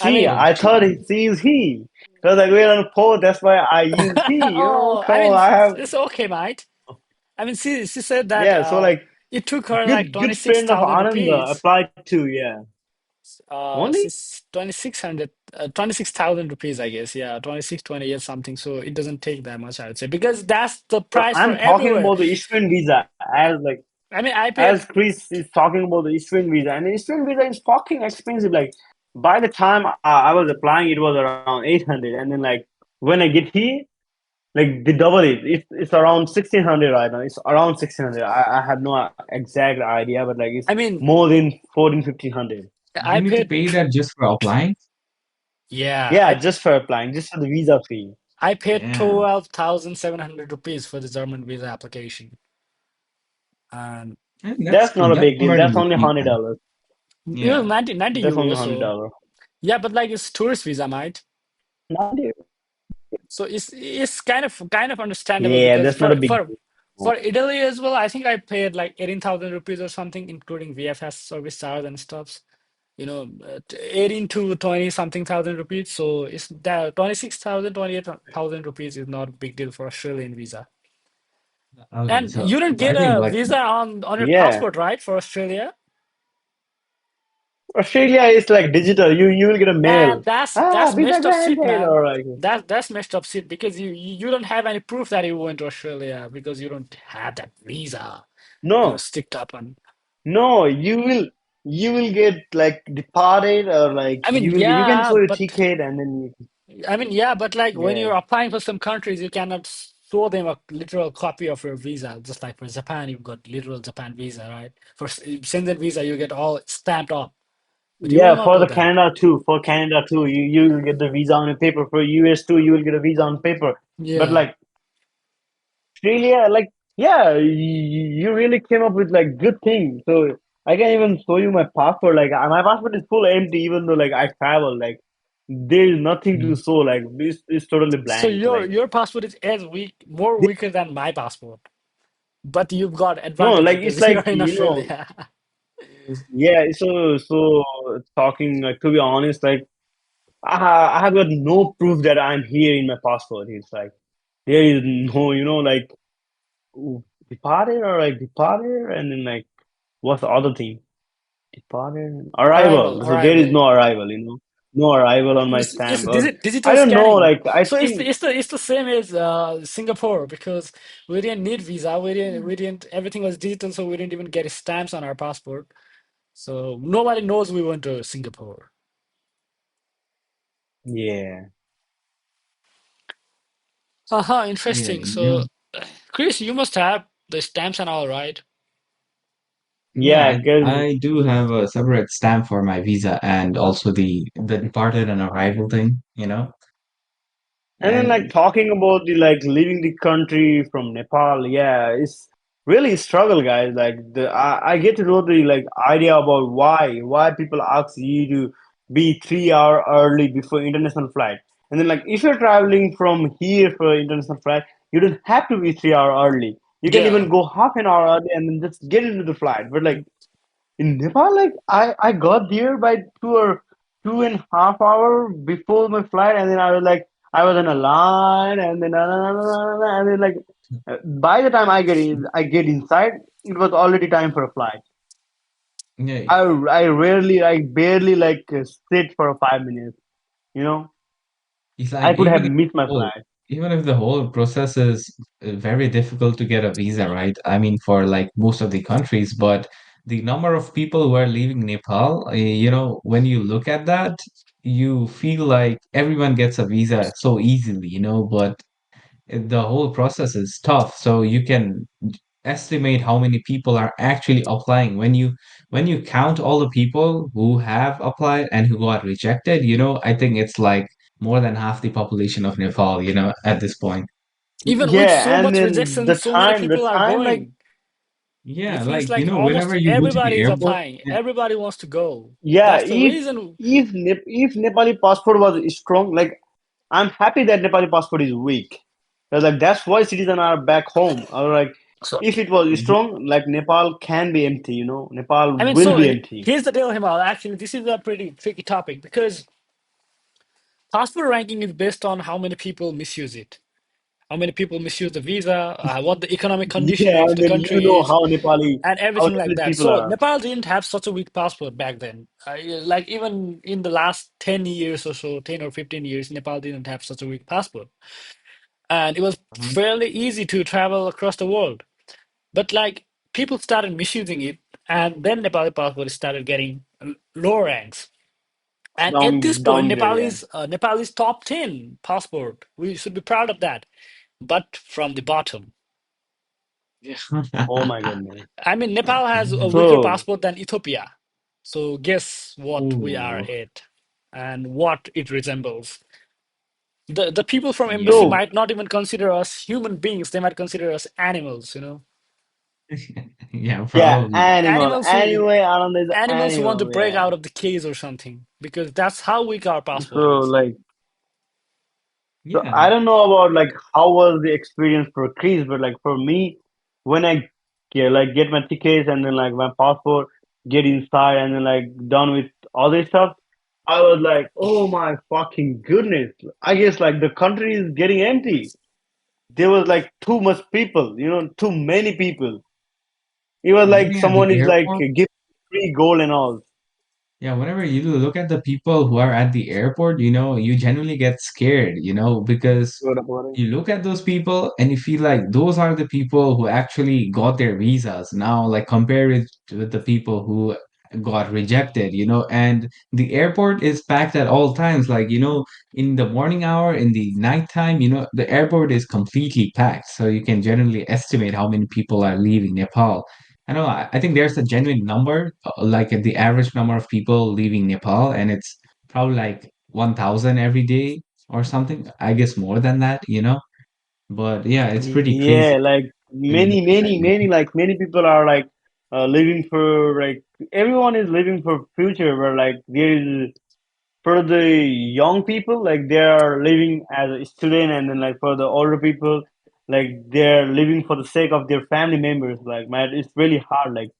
I See, mean, I thought he is he. Because like we're on a pole, that's why I use he. oh, Come I mean, on, I have, it's okay, mate. I mean, she said that yeah. So like, it took her like good twenty six friend of thousand Ananda rupees. applied to. Yeah, only. She's 2600, 26,000 rupees, I guess. Yeah, 26, 28 something. So it doesn't take that much, I would say, because that's the But price for I'm talking everywhere. about the student visa as like I mean, I paid. as Chris is talking about the student visa, and the student visa is fucking expensive. Like by the time I was applying, it was around 800, and then like when I get here, like they double it. It's around 1600 right now. It's around 1600. I have no exact idea, but like it's I mean, more than 14 1500. I You need to paid. pay that just for applying? Yeah, Yeah, just for applying, just for the visa fee. I paid Damn. 12,700 rupees for the German visa application, and That's not a That's big deal. That's comparatively only cheap hundred then. dollars. it was Yeah. 90 That's only euros. hundred So dollars. yeah, but like it's tourist visa, might. 90. So it's kind of understandable Yeah, because that's not a big deal. for Italy as well, I think I paid like 18,000 rupees or something, including VFS service charge and stuff. 18 to 20 something thousand rupees. So it's that 26,000, 28,000 rupees is not a big deal for Australian visa. Okay, And so you didn't I get think a like visa on your Yeah, passport, right, for Australia? Australia is like digital. You will get a Man, mail. that's Visa messed up shit, granted, man. or like That's messed up shit because you don't have any proof that you went to Australia because you don't have that visa. You're no, sticked up on. no. You will get like departed, or like I mean, you can yeah, show your but ticket, and then yeah, but like when yeah, you're applying for some countries, you cannot show them a literal copy of your visa. Just like for Japan, you've got literal Japan visa, right? For Shenzhen visa, you get all stamped up, but you will yeah. not For do the that. Canada too, you will get the visa on paper. For US too, you will get a visa on paper. But Yeah. like Australia, like yeah, you really came up with like good things. So I can even show you my passport. Like my passport is full empty, even though like I travel. Like there is nothing to mm, show. Like it's totally So blank. Like your passport is as more they- weaker than my passport, but you've got no, advantage like it's because you're like in Australia. yeah. So talking like to be honest, like I have got no proof that I'm here in my passport. It's like there is no, like departed or like departed, and then like what's the other thing? Departed Arrival, arrival. So there is arrival. no arrival. No arrival on my It's stamp. Or I digital don't know. scanning. Like I So think it's the same as Singapore because we didn't need visa. We didn't everything was digital, so we didn't even get stamps on our passport. So nobody knows we went to Singapore. yeah. Uh-huh, yeah, interesting. So Chris, you must have the stamps and all, right? Yeah, Yeah, because I do have a separate stamp for my visa and also the departed and arrival thing, you know? and then like And talking about the like leaving the country from Nepal, yeah, it's really a struggle, guys. Like I get to know the like idea about why people ask you to be 3 hour early before international flight. And then like if you're traveling from here for international flight, you don't have to be 3 hour early. You can Yeah. even go half an hour early and then just get into the flight. But like in Nepal, like I got there by 2.5 hour before my flight, and then I was like I was in a line, and then and then like by the time I get inside, it was already time for a flight. yeah, I rarely I barely like sit for 5 minutes. You know, it's like I could have missed my whole, flight. even if the whole process is very difficult to get a visa, right? I mean, for like most of the countries, but the number of people who are leaving Nepal, when you look at that, you feel like everyone gets a visa so easily, but the whole process is tough. So you can estimate how many people are actually applying. When you count all the people who have applied and who got rejected, I think it's like more than half the population of Nepal, at this point. Even with so Yeah, and much then rejection, so many the people are time like going. It Yeah, feels like, like whenever almost you go to the everybody is airport, applying. Everybody wants to go. yeah, That's the reason. if Nepali passport was strong, like I'm happy that Nepali passport is weak. 'Cause, like that's why citizens are back home. Or like So, if it was yeah, strong, like Nepal can be empty. You know, Nepal I mean, will so be empty. here's the deal, Himal. Actually, this is a pretty tricky topic because passport ranking is based on how many people misuse it, how many people misuse the visa, what the economic condition Yeah, of and the then you country know is, and How everything like Nepali that. people So are. Nepal didn't have such a weak passport back then. Like even in the last 10 years or so, 10 or 15 years, Nepal didn't have such a weak passport. And it was uh-huh. fairly easy to travel across the world. But like people started misusing it, and then Nepali passport started getting low ranks. And at this point, Downgraded. Yeah. Nepal is top 10 passport. We should be proud of that. But from the bottom. Yeah. Oh my goodness. I mean, Nepal has a weaker So passport than Ethiopia. So guess what we are Ooh, at and what it resembles. The people from embassy yeah. so might not even consider us human beings. They might consider us animals, you know. Yeah, yeah, probably. animal. Animals who Anyway, Anand is animals who want to animal. break Yeah. out of the cage or something because that's how weak our passport So is. like So Yeah. I don't know about like how was the experience for Chris, but like for me, when I get my tickets and then like my passport, get inside and then like done with all this stuff, I was like, oh my fucking goodness! I guess like the country is getting empty. There was like too much people, too many people. It was like Maybe at the someone is like airport. giving free gold and all. Yeah, whenever you look at the people who are at the airport, you genuinely get scared, because you look at those people and you feel like those are the people who actually got their visas. Now, like compare it with the people who got rejected, and the airport is packed at all times. Like, in the morning hour, in the nighttime, the airport is completely packed. So you can generally estimate how many people are leaving Nepal. I know. I think there's a genuine number, like the average number of people leaving Nepal, and it's probably like 1,000 every day or something. I guess more than that. But yeah, it's pretty Yeah, crazy like when you many, look at many, it. many, like many people are like living for like everyone is living for future where like there is for the young people like they are living as a student and then like for the older people like they're living for the sake of their family members like man it's really hard like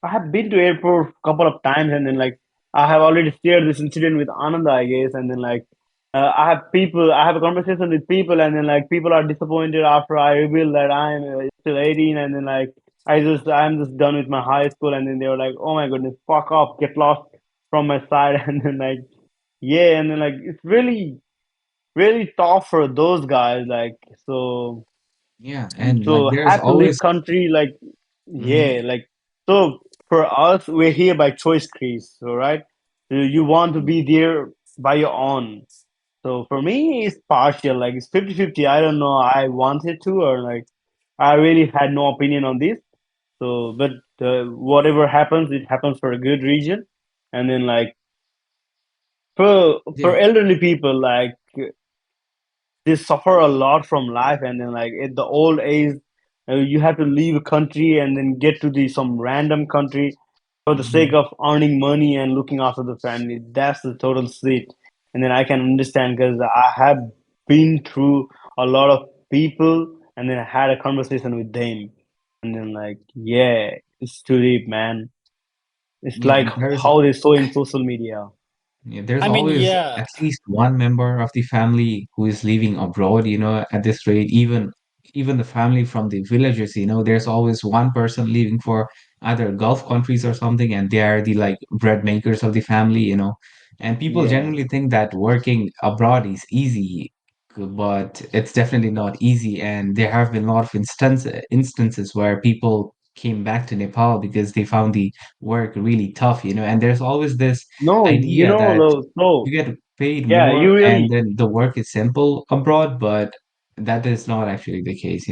I have been to airport a couple of times and then like I have already shared this incident with Ananda I guess and then like I have a conversation with people and then like people are disappointed after I reveal that I'm still 18 and then like I'm just done with my high school and then they were like oh my goodness fuck off get lost from my side and then like yeah, and then like it's really, really tough for those guys. Like Yeah, and like so there's have to leave always. country. Like Mhm. yeah, like so for us, we're here by choice, Chris. All right, so you want to be there by your own. So for me, it's partial. Like it's 50-50. I don't know. I wanted to or like I really had no opinion on this. So, but whatever happens, it happens for a good reason. And then like for Yeah. elderly people, like they suffer a lot from life, and then like at the old age, you have to leave a country and then get to the some random country for the sake Mhm. of earning money and looking after the family. That's the total shit. And then I can understand because I have been through a lot of people and then I had a conversation with them. And then like, yeah, it's too deep, man. It's Yeah, like and there's how they saw in social media. Yeah, there's I mean, always yeah. at least one member of the family who is living abroad, at this rate, even the family from the villages, there's always one person leaving for either Gulf countries or something, and they are the like bread makers of the family. And people Yeah. generally think that working abroad is easy, but it's definitely not easy. And there have been a lot of instances where people came back to Nepal because they found the work really tough. And there's always this No, idea that so you get paid yeah, more you and really then the work is simple abroad, but that is not actually the case.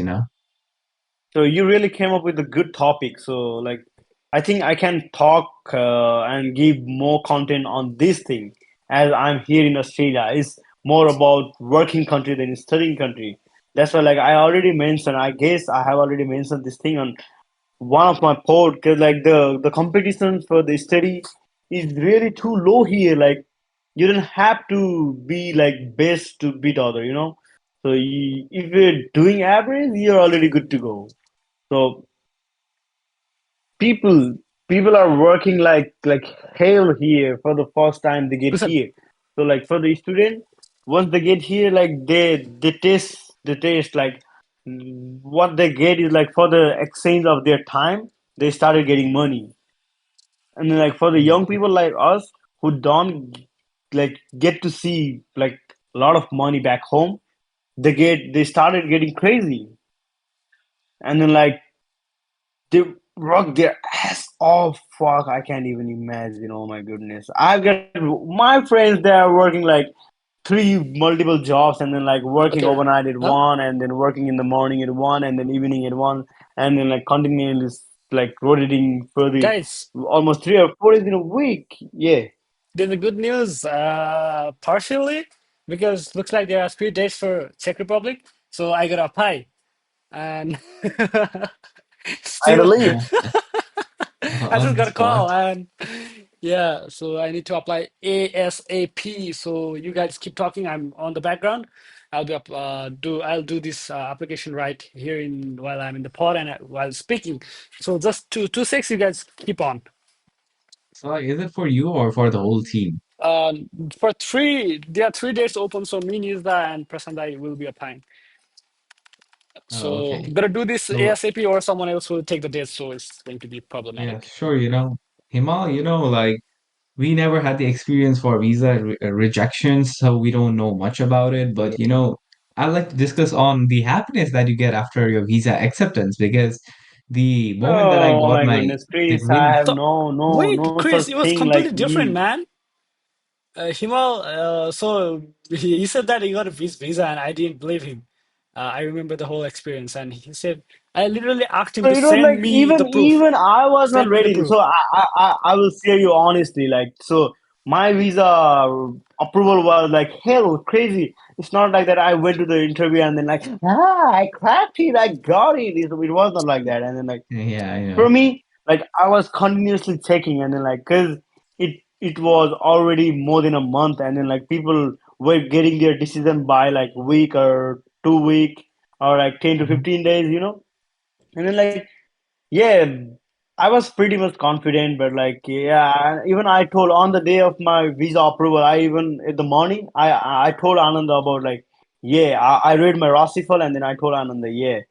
So you really came up with a good topic. So like, I think I can talk and give more content on this thing as I'm here in Australia. It's more about working country than studying country. That's why like I already mentioned. I guess I have already mentioned this thing on one of my pod because like the competition for the study is really too low here. Like you don't have to be like best to beat other. So if you're doing average, you're already good to go. So people people are working like hell here for the first time they get Listen, here. So like for the student, once they get here, like they test like what they get is like for the exchange of their time, they started getting money. And then like for the young Mhm. people like us who don't like get to see like a lot of money back home, they started getting crazy. And then like they work their ass off. Fuck, I can't even imagine. Oh my goodness. I've got my friends, they are working like three multiple jobs and then like working okay. overnight at Huh? one and then working in the morning at one and then evening at one and then like continually like rotating for the Guys, almost 3 or 4 days in a week. Yeah. there's a good news, partially, because looks like there are 3 days for Czech Republic, so I gotta apply. And I gotta still, leave. Yeah, I on just the got a spot. call, and yeah, so I need to apply ASAP. So you guys keep talking. I'm on the background. I'll do this application right here in while I'm in the pod and while speaking. So just 2 2 6. You guys keep on. So like, is it for you or for the whole team? For there are 3 days open. So me, Nizda, and Prasandai will be applying. Oh, So okay. gotta do this So ASAP, or someone else will take the dates. So it's going to be yeah, problematic. sure, Himal, like we never had the experience for visa rejections, so we don't know much about it. But I'd like to discuss on the happiness that you get after your visa acceptance because the moment that I Oh got my my goodness, the Chris, I really have So wait, no Chris, such it was thing like completely different, me. man. Himal, so he said that he got a visa, and I didn't believe him. I remember the whole experience, and he said I literally asked him So to it was like send me the proof. even I was not Send me the ready. proof. So I will say you honestly, like so my visa approval was like hell crazy. It's not like that I went to the interview and then like I cracked it, I got it. It was not like that. And then like yeah, I know. for me, like I was continuously checking and then like because it was already more than a month and then like people were getting their decision by like week or 2 week or like 10 to Mhm. 15 days, and then like yeah, I was pretty much confident, but like yeah, even I told on the day of my visa approval, I even in the morning I told Ananda about like yeah, I read my Rasifal and then I told Ananda yeah,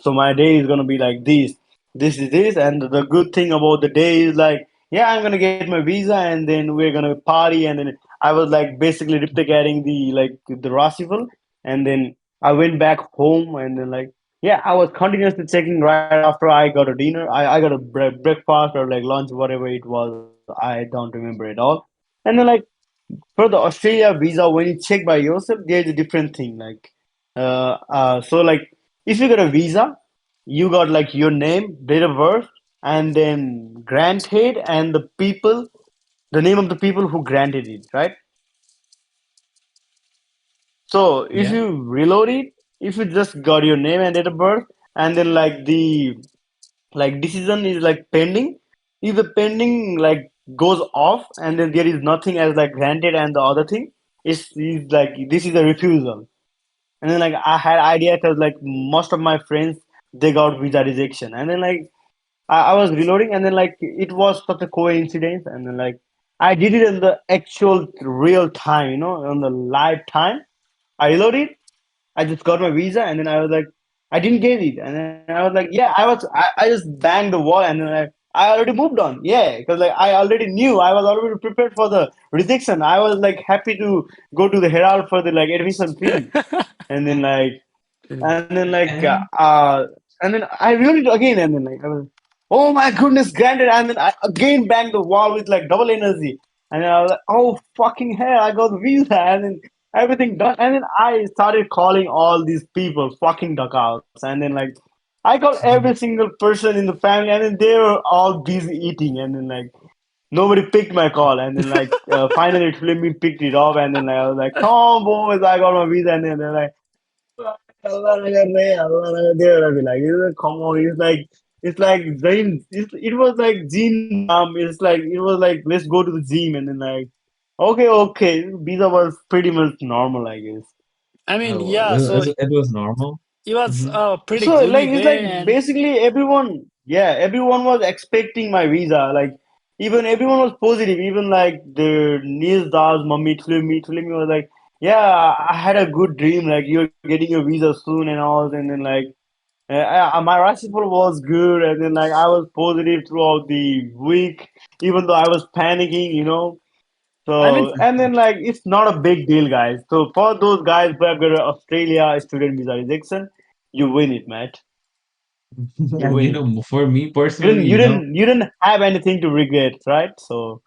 so my day is gonna be like this is this, and the good thing about the day is like yeah, I'm gonna get my visa and then we're gonna party, and then I was like basically replicating the Rasifal, and then I went back home and then like yeah, I was continuously checking right after I got a dinner. I got a breakfast or like lunch, whatever it was. I don't remember it all. And then like for the Australia visa, when you check by yourself, there's a different thing. So like if you get a visa, you got like your name, date of birth, and then granted, and the people, the name of the people who granted it, right? So if Yeah. you reload it, if you just got your name and date of birth, and then like the like decision is like pending, if the pending like goes off, and then there is nothing as like granted, and the other thing is like this is a refusal. And then like I had idea because like most of my friends they got visa rejection, and then like I was reloading, and then like it was such a coincidence, and then like I did it in the actual real time, on the live time. I reloaded, I just got my visa, and then I was like, I didn't get it, and then I was like, yeah, I just banged the wall, and then I already moved on, yeah, because like I already knew, I was already prepared for the rejection. I was like happy to go to the Herald for the like admission fee, and then like and then like And and then I read it again, and then like I was, oh my goodness, granted, and then I again banged the wall with like double energy, and then I was like, oh fucking hell, I got the visa, and then everything done, and then I started calling all these people fucking duckouts, and then like I called every single person in the family, and then they were all busy eating, and then like nobody picked my call, and then like finally Flimmy picked it up, and then like, I was like, come on boys, I got my visa, and then they're like, Allah Nagar Allah Nagar there. I'll be like, come on, it's like Zain. It was like gym jam. It's like it was like let's go to the gym, and then like okay. Visa was pretty much normal, I guess. I mean, oh, yeah, so it was normal. it was Hmm. a pretty So gloomy like it's like day, and basically everyone, yeah, everyone was expecting my visa. Like even everyone was positive. Even like the Nils Das mummy Tulimi was like, yeah, I had a good dream. Like you're getting your visa soon and all, and then like. My rifle was good, and then like I was positive throughout the week, even though I was panicking. I mean, So and then like it's not a big deal, guys. So for those guys who have got an Australia student visa rejection, you win it, Matt. You And win it. for me You didn't personally, you didn't you didn't have anything to regret, right? So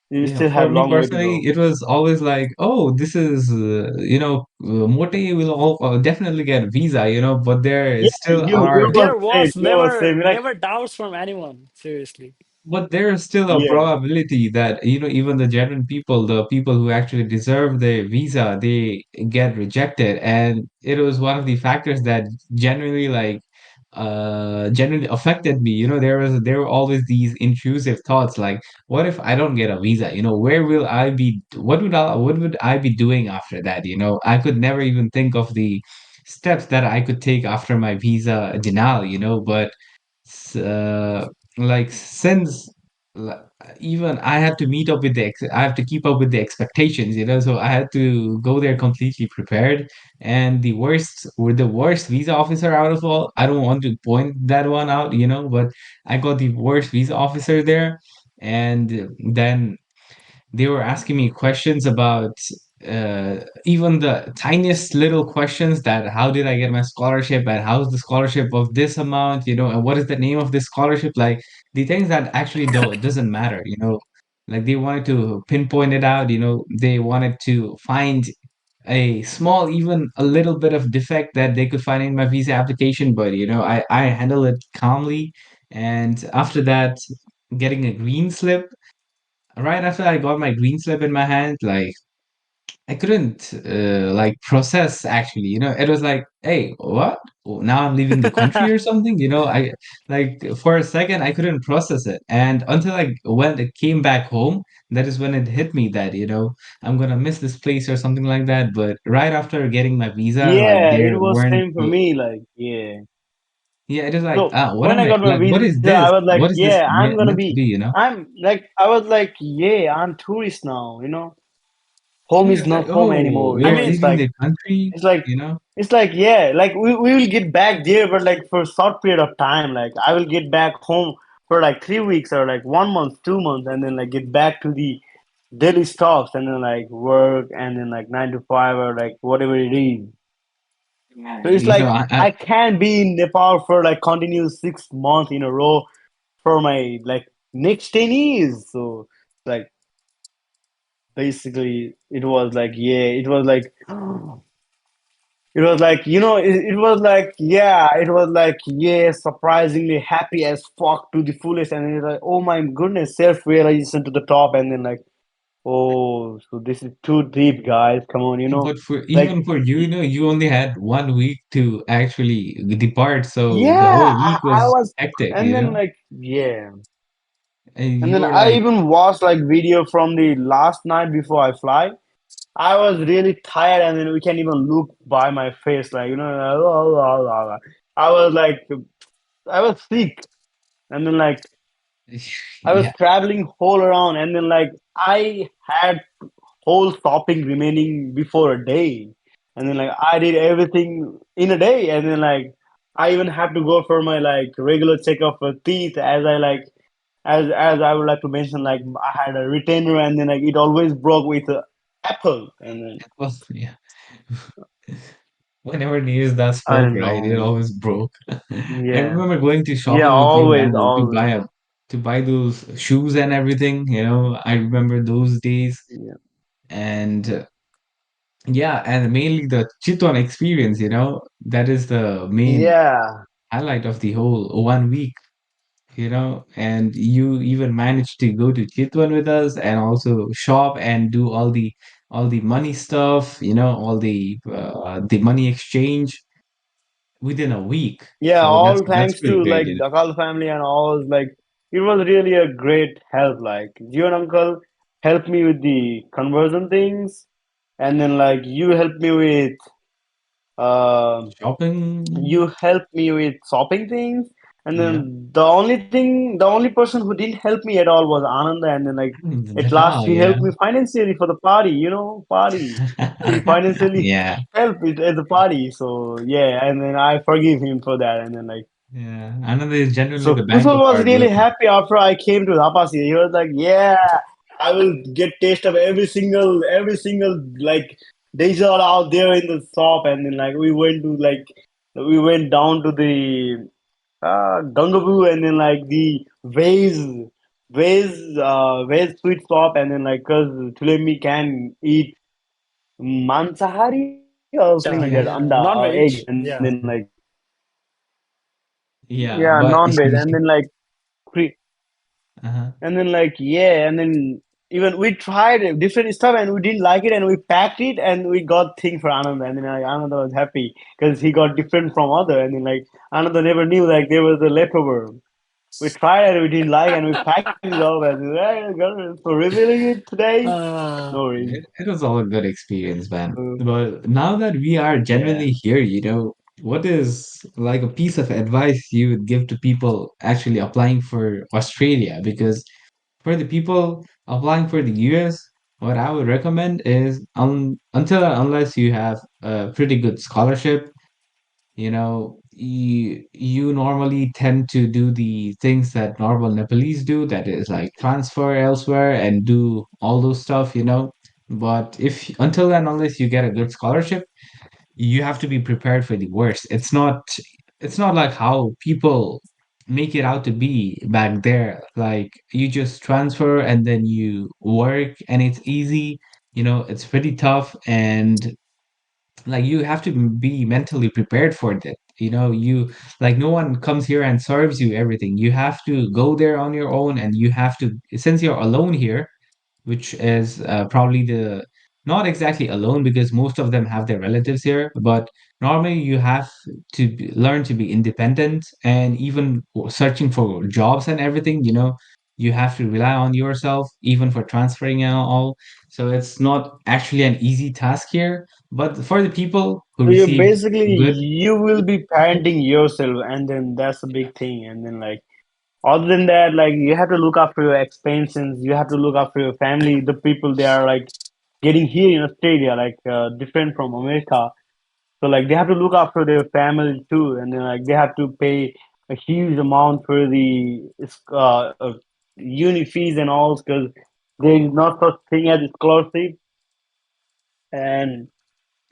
you yeah, still for have me long way to personally, go. it was always like, oh, this is, Mote will definitely get visa, but there Yeah, still you are were there safe. was You were safe. Like never doubts from anyone, seriously. But there is still a yeah, probability that, even the genuine people, the people who actually deserve the visa, they get rejected. And it was one of the factors that genuinely affected me. There were always these intrusive thoughts like, what if I don't get a visa? Where will I be? What would I be doing after that? I could never even think of the steps that I could take after my visa denial, but uh, like since li- even I had to meet up with I have to keep up with the expectations, so I had to go there completely prepared. And the worst visa officer out of all, I don't want to point that one out, but I got the worst visa officer there. And then they were asking me questions about even the tiniest little questions, that how did I get my scholarship, and how's the scholarship of this amount, and what is the name of this scholarship, like the things that actually don't doesn't matter, like they wanted to pinpoint it out, they wanted to find a small, even a little bit of defect that they could find in my visa application, but I handle it calmly. And after that, getting a green slip, right after I got my green slip in my hand, like I couldn't like process actually. It was like, hey, what? Oh, now I'm leaving the country or something. I like for a second I couldn't process it, and until when it came back home, that is when it hit me that I'm gonna miss this place or something like that. But right after getting my visa, like yeah, it there was weren't. same for me. Like yeah. Yeah, it is like, So what when am I I got my like? What visa, is I this? was like, What is this yeah, I'm gonna meant to be. be? I was like, yeah, I'm tourist now. Home Yeah, is it's like, not home oh, anymore. we I are mean, leaving the country. It's like, You know. yeah, like we will get back there, but like for a short period of time. Like I will get back home for like 3 weeks or like 1 month, 2 months, and then like get back to the daily stops, and then like work, and then like 9 to 5 or like whatever it is. Yeah, So it's you know, like I I can't be in Nepal for like continuous 6 months in a row for my like next 10 years. So like basically it was like yeah, it was like It was like, it was like, yeah, it was like, yeah, surprisingly happy as fuck to the fullest. And then it's like, oh my goodness, self-realization to the top. And then like, oh, so this is too deep, guys. Come on, But for like, even for you, you only had 1 week to actually depart, so the yeah, whole week I was was, hectic, and then like, yeah. and And you then were I like, even watched like video from the last night before I fly. I was really tired, and then we can't even look by my face, like I was like, I was sick, and then like I was yeah, traveling whole around, and then like I had whole shopping remaining before a day, and then like I did everything in a day, and then like I even have to go for my like regular checkup for teeth, as I like as I would like to mention, like I had a retainer, and then like it always broke with a apple, and then it was yeah. Whenever news that I spoke, don't right, it know. always broke. I Yeah, remember going to yeah, shopping with you always, and always. to buy those shoes and everything. I remember those days, Yeah, and yeah, and mainly the Chiton experience. That is the main yeah, highlight of the whole 1 week. And you even managed to go to Chitwan with us and also shop and do all the money stuff, all the money exchange within a week. yeah. So that's All that's thanks pretty to great, like you know. the Akal family and all. Like it was really a great help. Like you and uncle helped me with the conversion things, and then like you helped me with um Shopping, you helped me with shopping things, and yeah. then the only person who didn't help me at all was Ananda, and then like at last Oh, he yeah. helped me financially for the party, party. He financially Yeah, helped it at the party, so yeah, and then I forgive him for that, and then like yeah. Another is genuinely so the bank Kushal of was hard really work. happy after I came to Rapasi. He was like, "Yeah, I will get taste of every single like dessert out there in the shop." And then like we went down to the Gangabu, and then like the vase sweet shop, and then like cause Tulemi can eat mansahari or something like that, anda Sorry, or eggs, non-veg. and then Yeah. like Yeah, yeah, but non-veg, and then like pre uh-huh. and then like yeah, and then even we tried different stuff and we didn't like it, and we packed it and we got thing for Ananda, and then like, Ananda was happy because he got different from other, and then like Ananda never knew like there was a leftover. We tried and we didn't like, and we packed it up, and for revealing it today. No worries. It was all a good experience, man. Uh, But now that we are yeah. genuinely here, what is like a piece of advice you would give to people actually applying for Australia? Because for the people applying for the US, what I would recommend is until unless you have a pretty good scholarship, you normally tend to do the things that normal Nepalese do, that is like transfer elsewhere and do all those stuff. But if until and unless you get a good scholarship, you have to be prepared for the worst. It's not like how people make it out to be back there. Like you just transfer and then you work and it's easy. It's pretty tough, and like you have to be mentally prepared for that. You like no one comes here and serves you everything. You have to go there on your own, and you have to, since you're alone here, which is probably the not exactly alone because most of them have their relatives here, but normally you have to learn to be independent, and even searching for jobs and everything, you have to rely on yourself even for transferring and all. So it's not actually an easy task here, but for the people who So you receive basically good. you will be parenting yourself, and then that's a big thing, and then like. Other than that, like you have to look after your expenses, you have to look after your family, the people they are like getting here in Australia, like different from America. So like they have to look after their family too, and then like they have to pay a huge amount for the uni fees and all, because there is not such thing as scholarship. And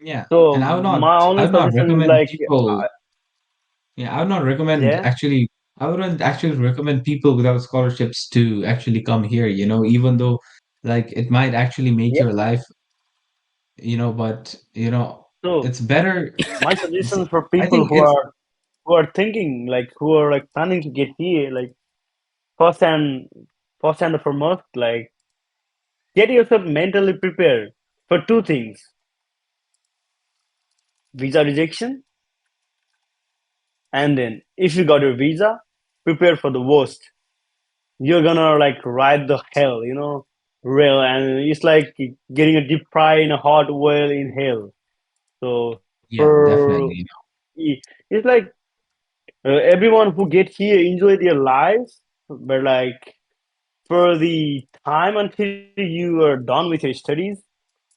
Yeah, so and my I only would not suggestion is recommend like, people. Yeah, I would not recommend yeah, actually. I wouldn't actually recommend people without scholarships to actually come here, even though like it might actually make yeah, your life, but So it's better. my See, suggestions for I people think it's who are thinking, like who are like planning to get here, like first and first and foremost, like get yourself mentally prepared for two things: visa rejection, and then if you got your visa, prepare for the worst. You're gonna like ride the hell, rail, and it's like getting a deep fry in a hot well in hell. So yeah, for definitely. it's like everyone who get here enjoy their lives, but like for the time until you are done with your studies,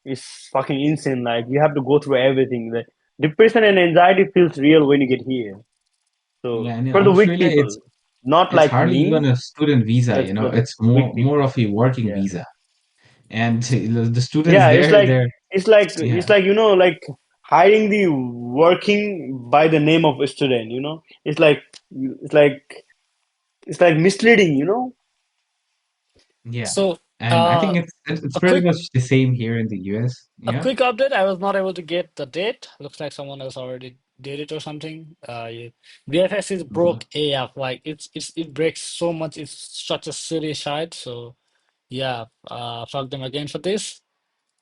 it's fucking insane. Like you have to go through everything. The depression and anxiety feels real when you get here. So Yeah, and in for the weak Australia, people, not it's like hardly even me, a student visa, that's you know, for the it's weak more people. of a working Yeah. visa. And the students Yeah, there, they're it's yeah, like like hiding the working by the name of a student. It's like it's like misleading. yeah. So, And I think uh, it's a pretty quick much the same here in the US. a Yeah. quick update. I was not able to get the date. Looks like someone else already did it or something. Yeah. VFS is Mhm. broke AF. Like it breaks so much. It's such a silly shite. So yeah, fuck them again for this.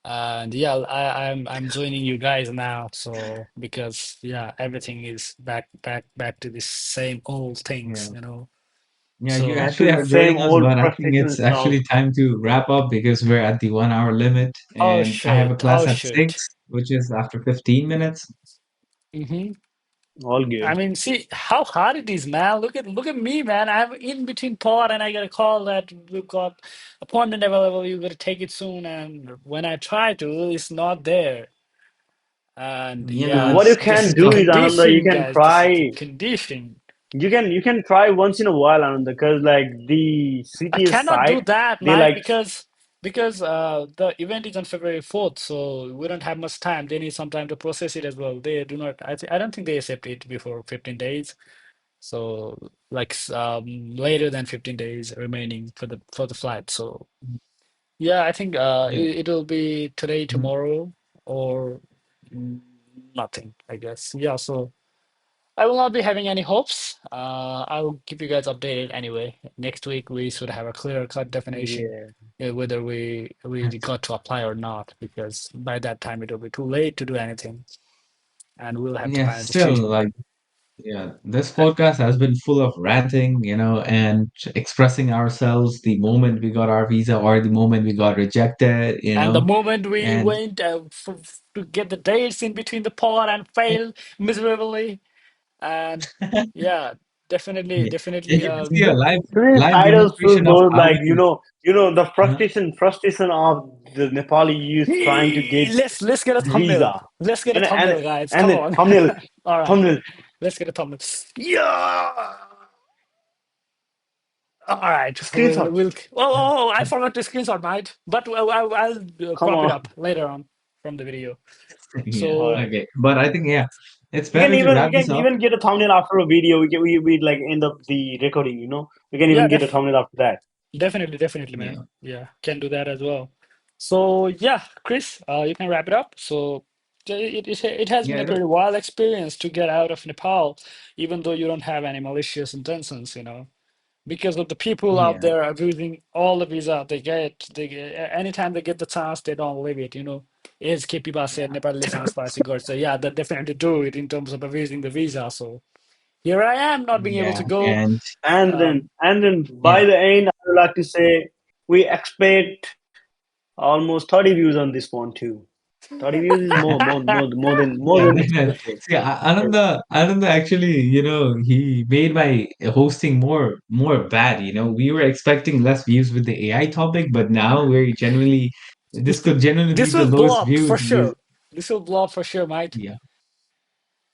And yeah, I'm joining you guys now. So because yeah, everything is back to the same old things, Yeah. you know. Yeah, you So Back to actually the are same joining us, old but I think frustration it's stuff. actually time to wrap up because we're at the 1 hour limit oh and I have a shit, class oh at shit. 6, which is after 15 minutes. Mm-hmm. All I good. mean, see how hard it is, man. Look at me, man. I'm in between pod and I get a call that we've got appointment available. You gotta take it soon. And when I try to, it's not there. And You know, yeah, What you it's this can is the do is, Ananda, you condition, can guys. This is the try. condition. You can try once in a while, Ananda, because like the I CTS cannot do site, that, they Mike, like because the event is on February 4th, so we don't have much time. They need some time to process it as well. They do not. I don't think they accept it before 15 days. So like later than 15 days remaining for the flight. So yeah, I think yeah. it'll be today, Mhm. tomorrow, or mm, nothing, I guess. Yeah, so I will not be having any hopes. I will keep you guys updated anyway. Next week we should have a clear-cut definition yeah. whether we got to apply or not, because by that time it'll be too late to do anything, and we'll have to Yeah, find a still decision. like yeah, this podcast has been full of ranting, you know, and expressing ourselves the moment we got our visa or the moment we got rejected, you And the know, moment we and went to get the dates in between the pod and failed miserably, and yeah, definitely, yeah, definitely. you can see a Today's live titles will demonstration of go how like you the uh, frustration of the Nepali youth trying to get Let's get a the thumbnail. visa, Let's get a and and thumbnail, guys. and Come then on. thumbnail, All right, thumbnail. let's get a thumbnail. Yeah. All right, Screenshot. Oh, I forgot to screenshot, mate. But I'll Come crop it on. up later on from the video. yeah, All So right. okay. But I think yeah, it's We can better to even we wrap this can up. even get a thumbnail after a video. We like end up the recording. We can yeah, even get a thumbnail after that. definitely, man. Yeah, Yeah, can do that as well. So yeah, Chris, you can wrap it up. So it has been yeah, a pretty wild experience to get out of Nepal, even though you don't have any malicious intentions, you know, because of the people out yeah, there abusing all the visa they get. Anytime they get the chance, they don't leave it, you know. As KP said, Nepali sanspasi गर्छ. Yeah, they definitely do it in terms of abusing the visa. So here I am, not being able yeah, to go. and And then by yeah, the end, I would like to say we expect almost 30 views on this one too. 30 views is more yeah, than definitely. expected. See, Ananda actually, you know, he made my hosting more bad. You know, we were expecting less views with the AI topic, but now we're genuinely this This could genuinely be this the will blow lowest up for views with sure. This will blow up for sure, mate. yeah.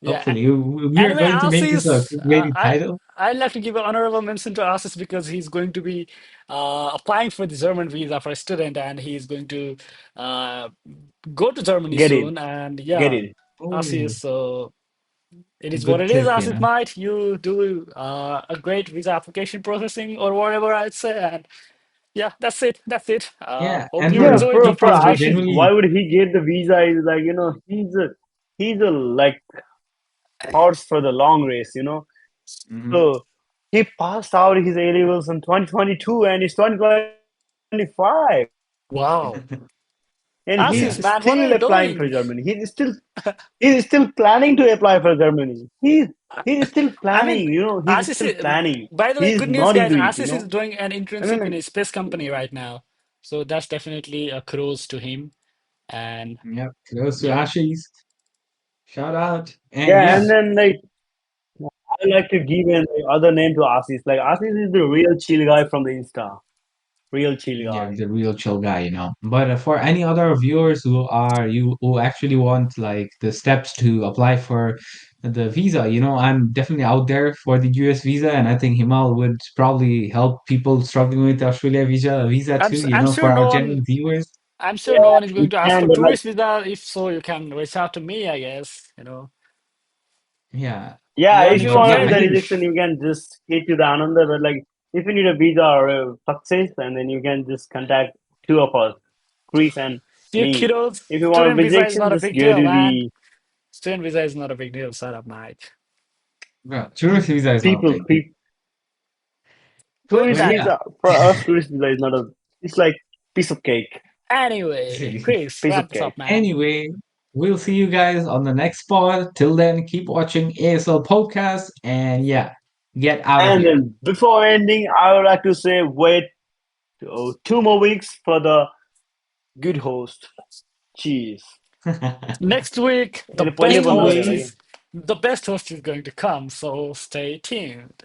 Yeah. Hopefully, we are Anyway, going to make this a Asis, clickbaity title. I'd like to give an honorable mention to Asis because he's going to be applying for the German visa for a student, and he's going to uh, go to Germany Get it, soon. And get yeah, it. Asis, Oh, so it is what good it is. tip, you Asis, know. mate, you do a great visa application processing or whatever I'd say. And yeah, that's it. That's it. Yeah, Hope and you Yeah, for enjoyed the for people who Asis, frustration. why generally would he get the visa? Is like he's a like horse for the long race, you know. Hmm. So he passed out his A levels in 2022, and it's 2025, Wow. and he's Yeah. Asis, man, still what are you applying for doing? Germany. He's still planning to apply for Germany. He's still I mean, planning, you know. He's Asis, still planning. by the way, He's good news, not guys. into it, you Asis is know. doing an I mean, internship in like, a space company right now. So that's definitely a kudos to him. And Yep. Close to yep. Ashies. Shout out. And yeah, yeah, and then like I like to give an other name to Asis. Like Asis is the real chill guy from the Insta. Real chill yeah, guy. the real chill guy, But for any other viewers who actually want like the steps to apply for the visa, I'm definitely out there for the US visa, and I think Himal would probably help people struggling with the Australia visa too, I'm for sure our no one genuine viewers. I'm sure no Yeah, one is you going to ask can, for but like tourist visa. If so, you can reach out to me, I guess. Yeah. yeah, You are if you But want to yeah, do I the think rejection, you can just hit to the Ananda. But like, if you need a visa or a success, and then you can just contact two of us, Chris and you me. kiddos, If you want student visa is rejection, not a just big go deal, to man. the Student visa is not a big deal. Shut up, Mike. tourist visa is not a big deal. people. Good But Tourist yeah, then. visa for us. Tourist visa is not a. It's like piece of cake. Anyway, Chris, Piece wrap of this up, cake. man. anyway, we'll see you guys on the next pod. Till then, keep watching ASL podcast, and yeah, get out of And here. then before ending, I would like to say wait 2 more weeks for the good host. Cheers. Next week, એટલે पहिले भन्दा Anyway, पऱ्यो होला कि the best host is going to come. So stay tuned.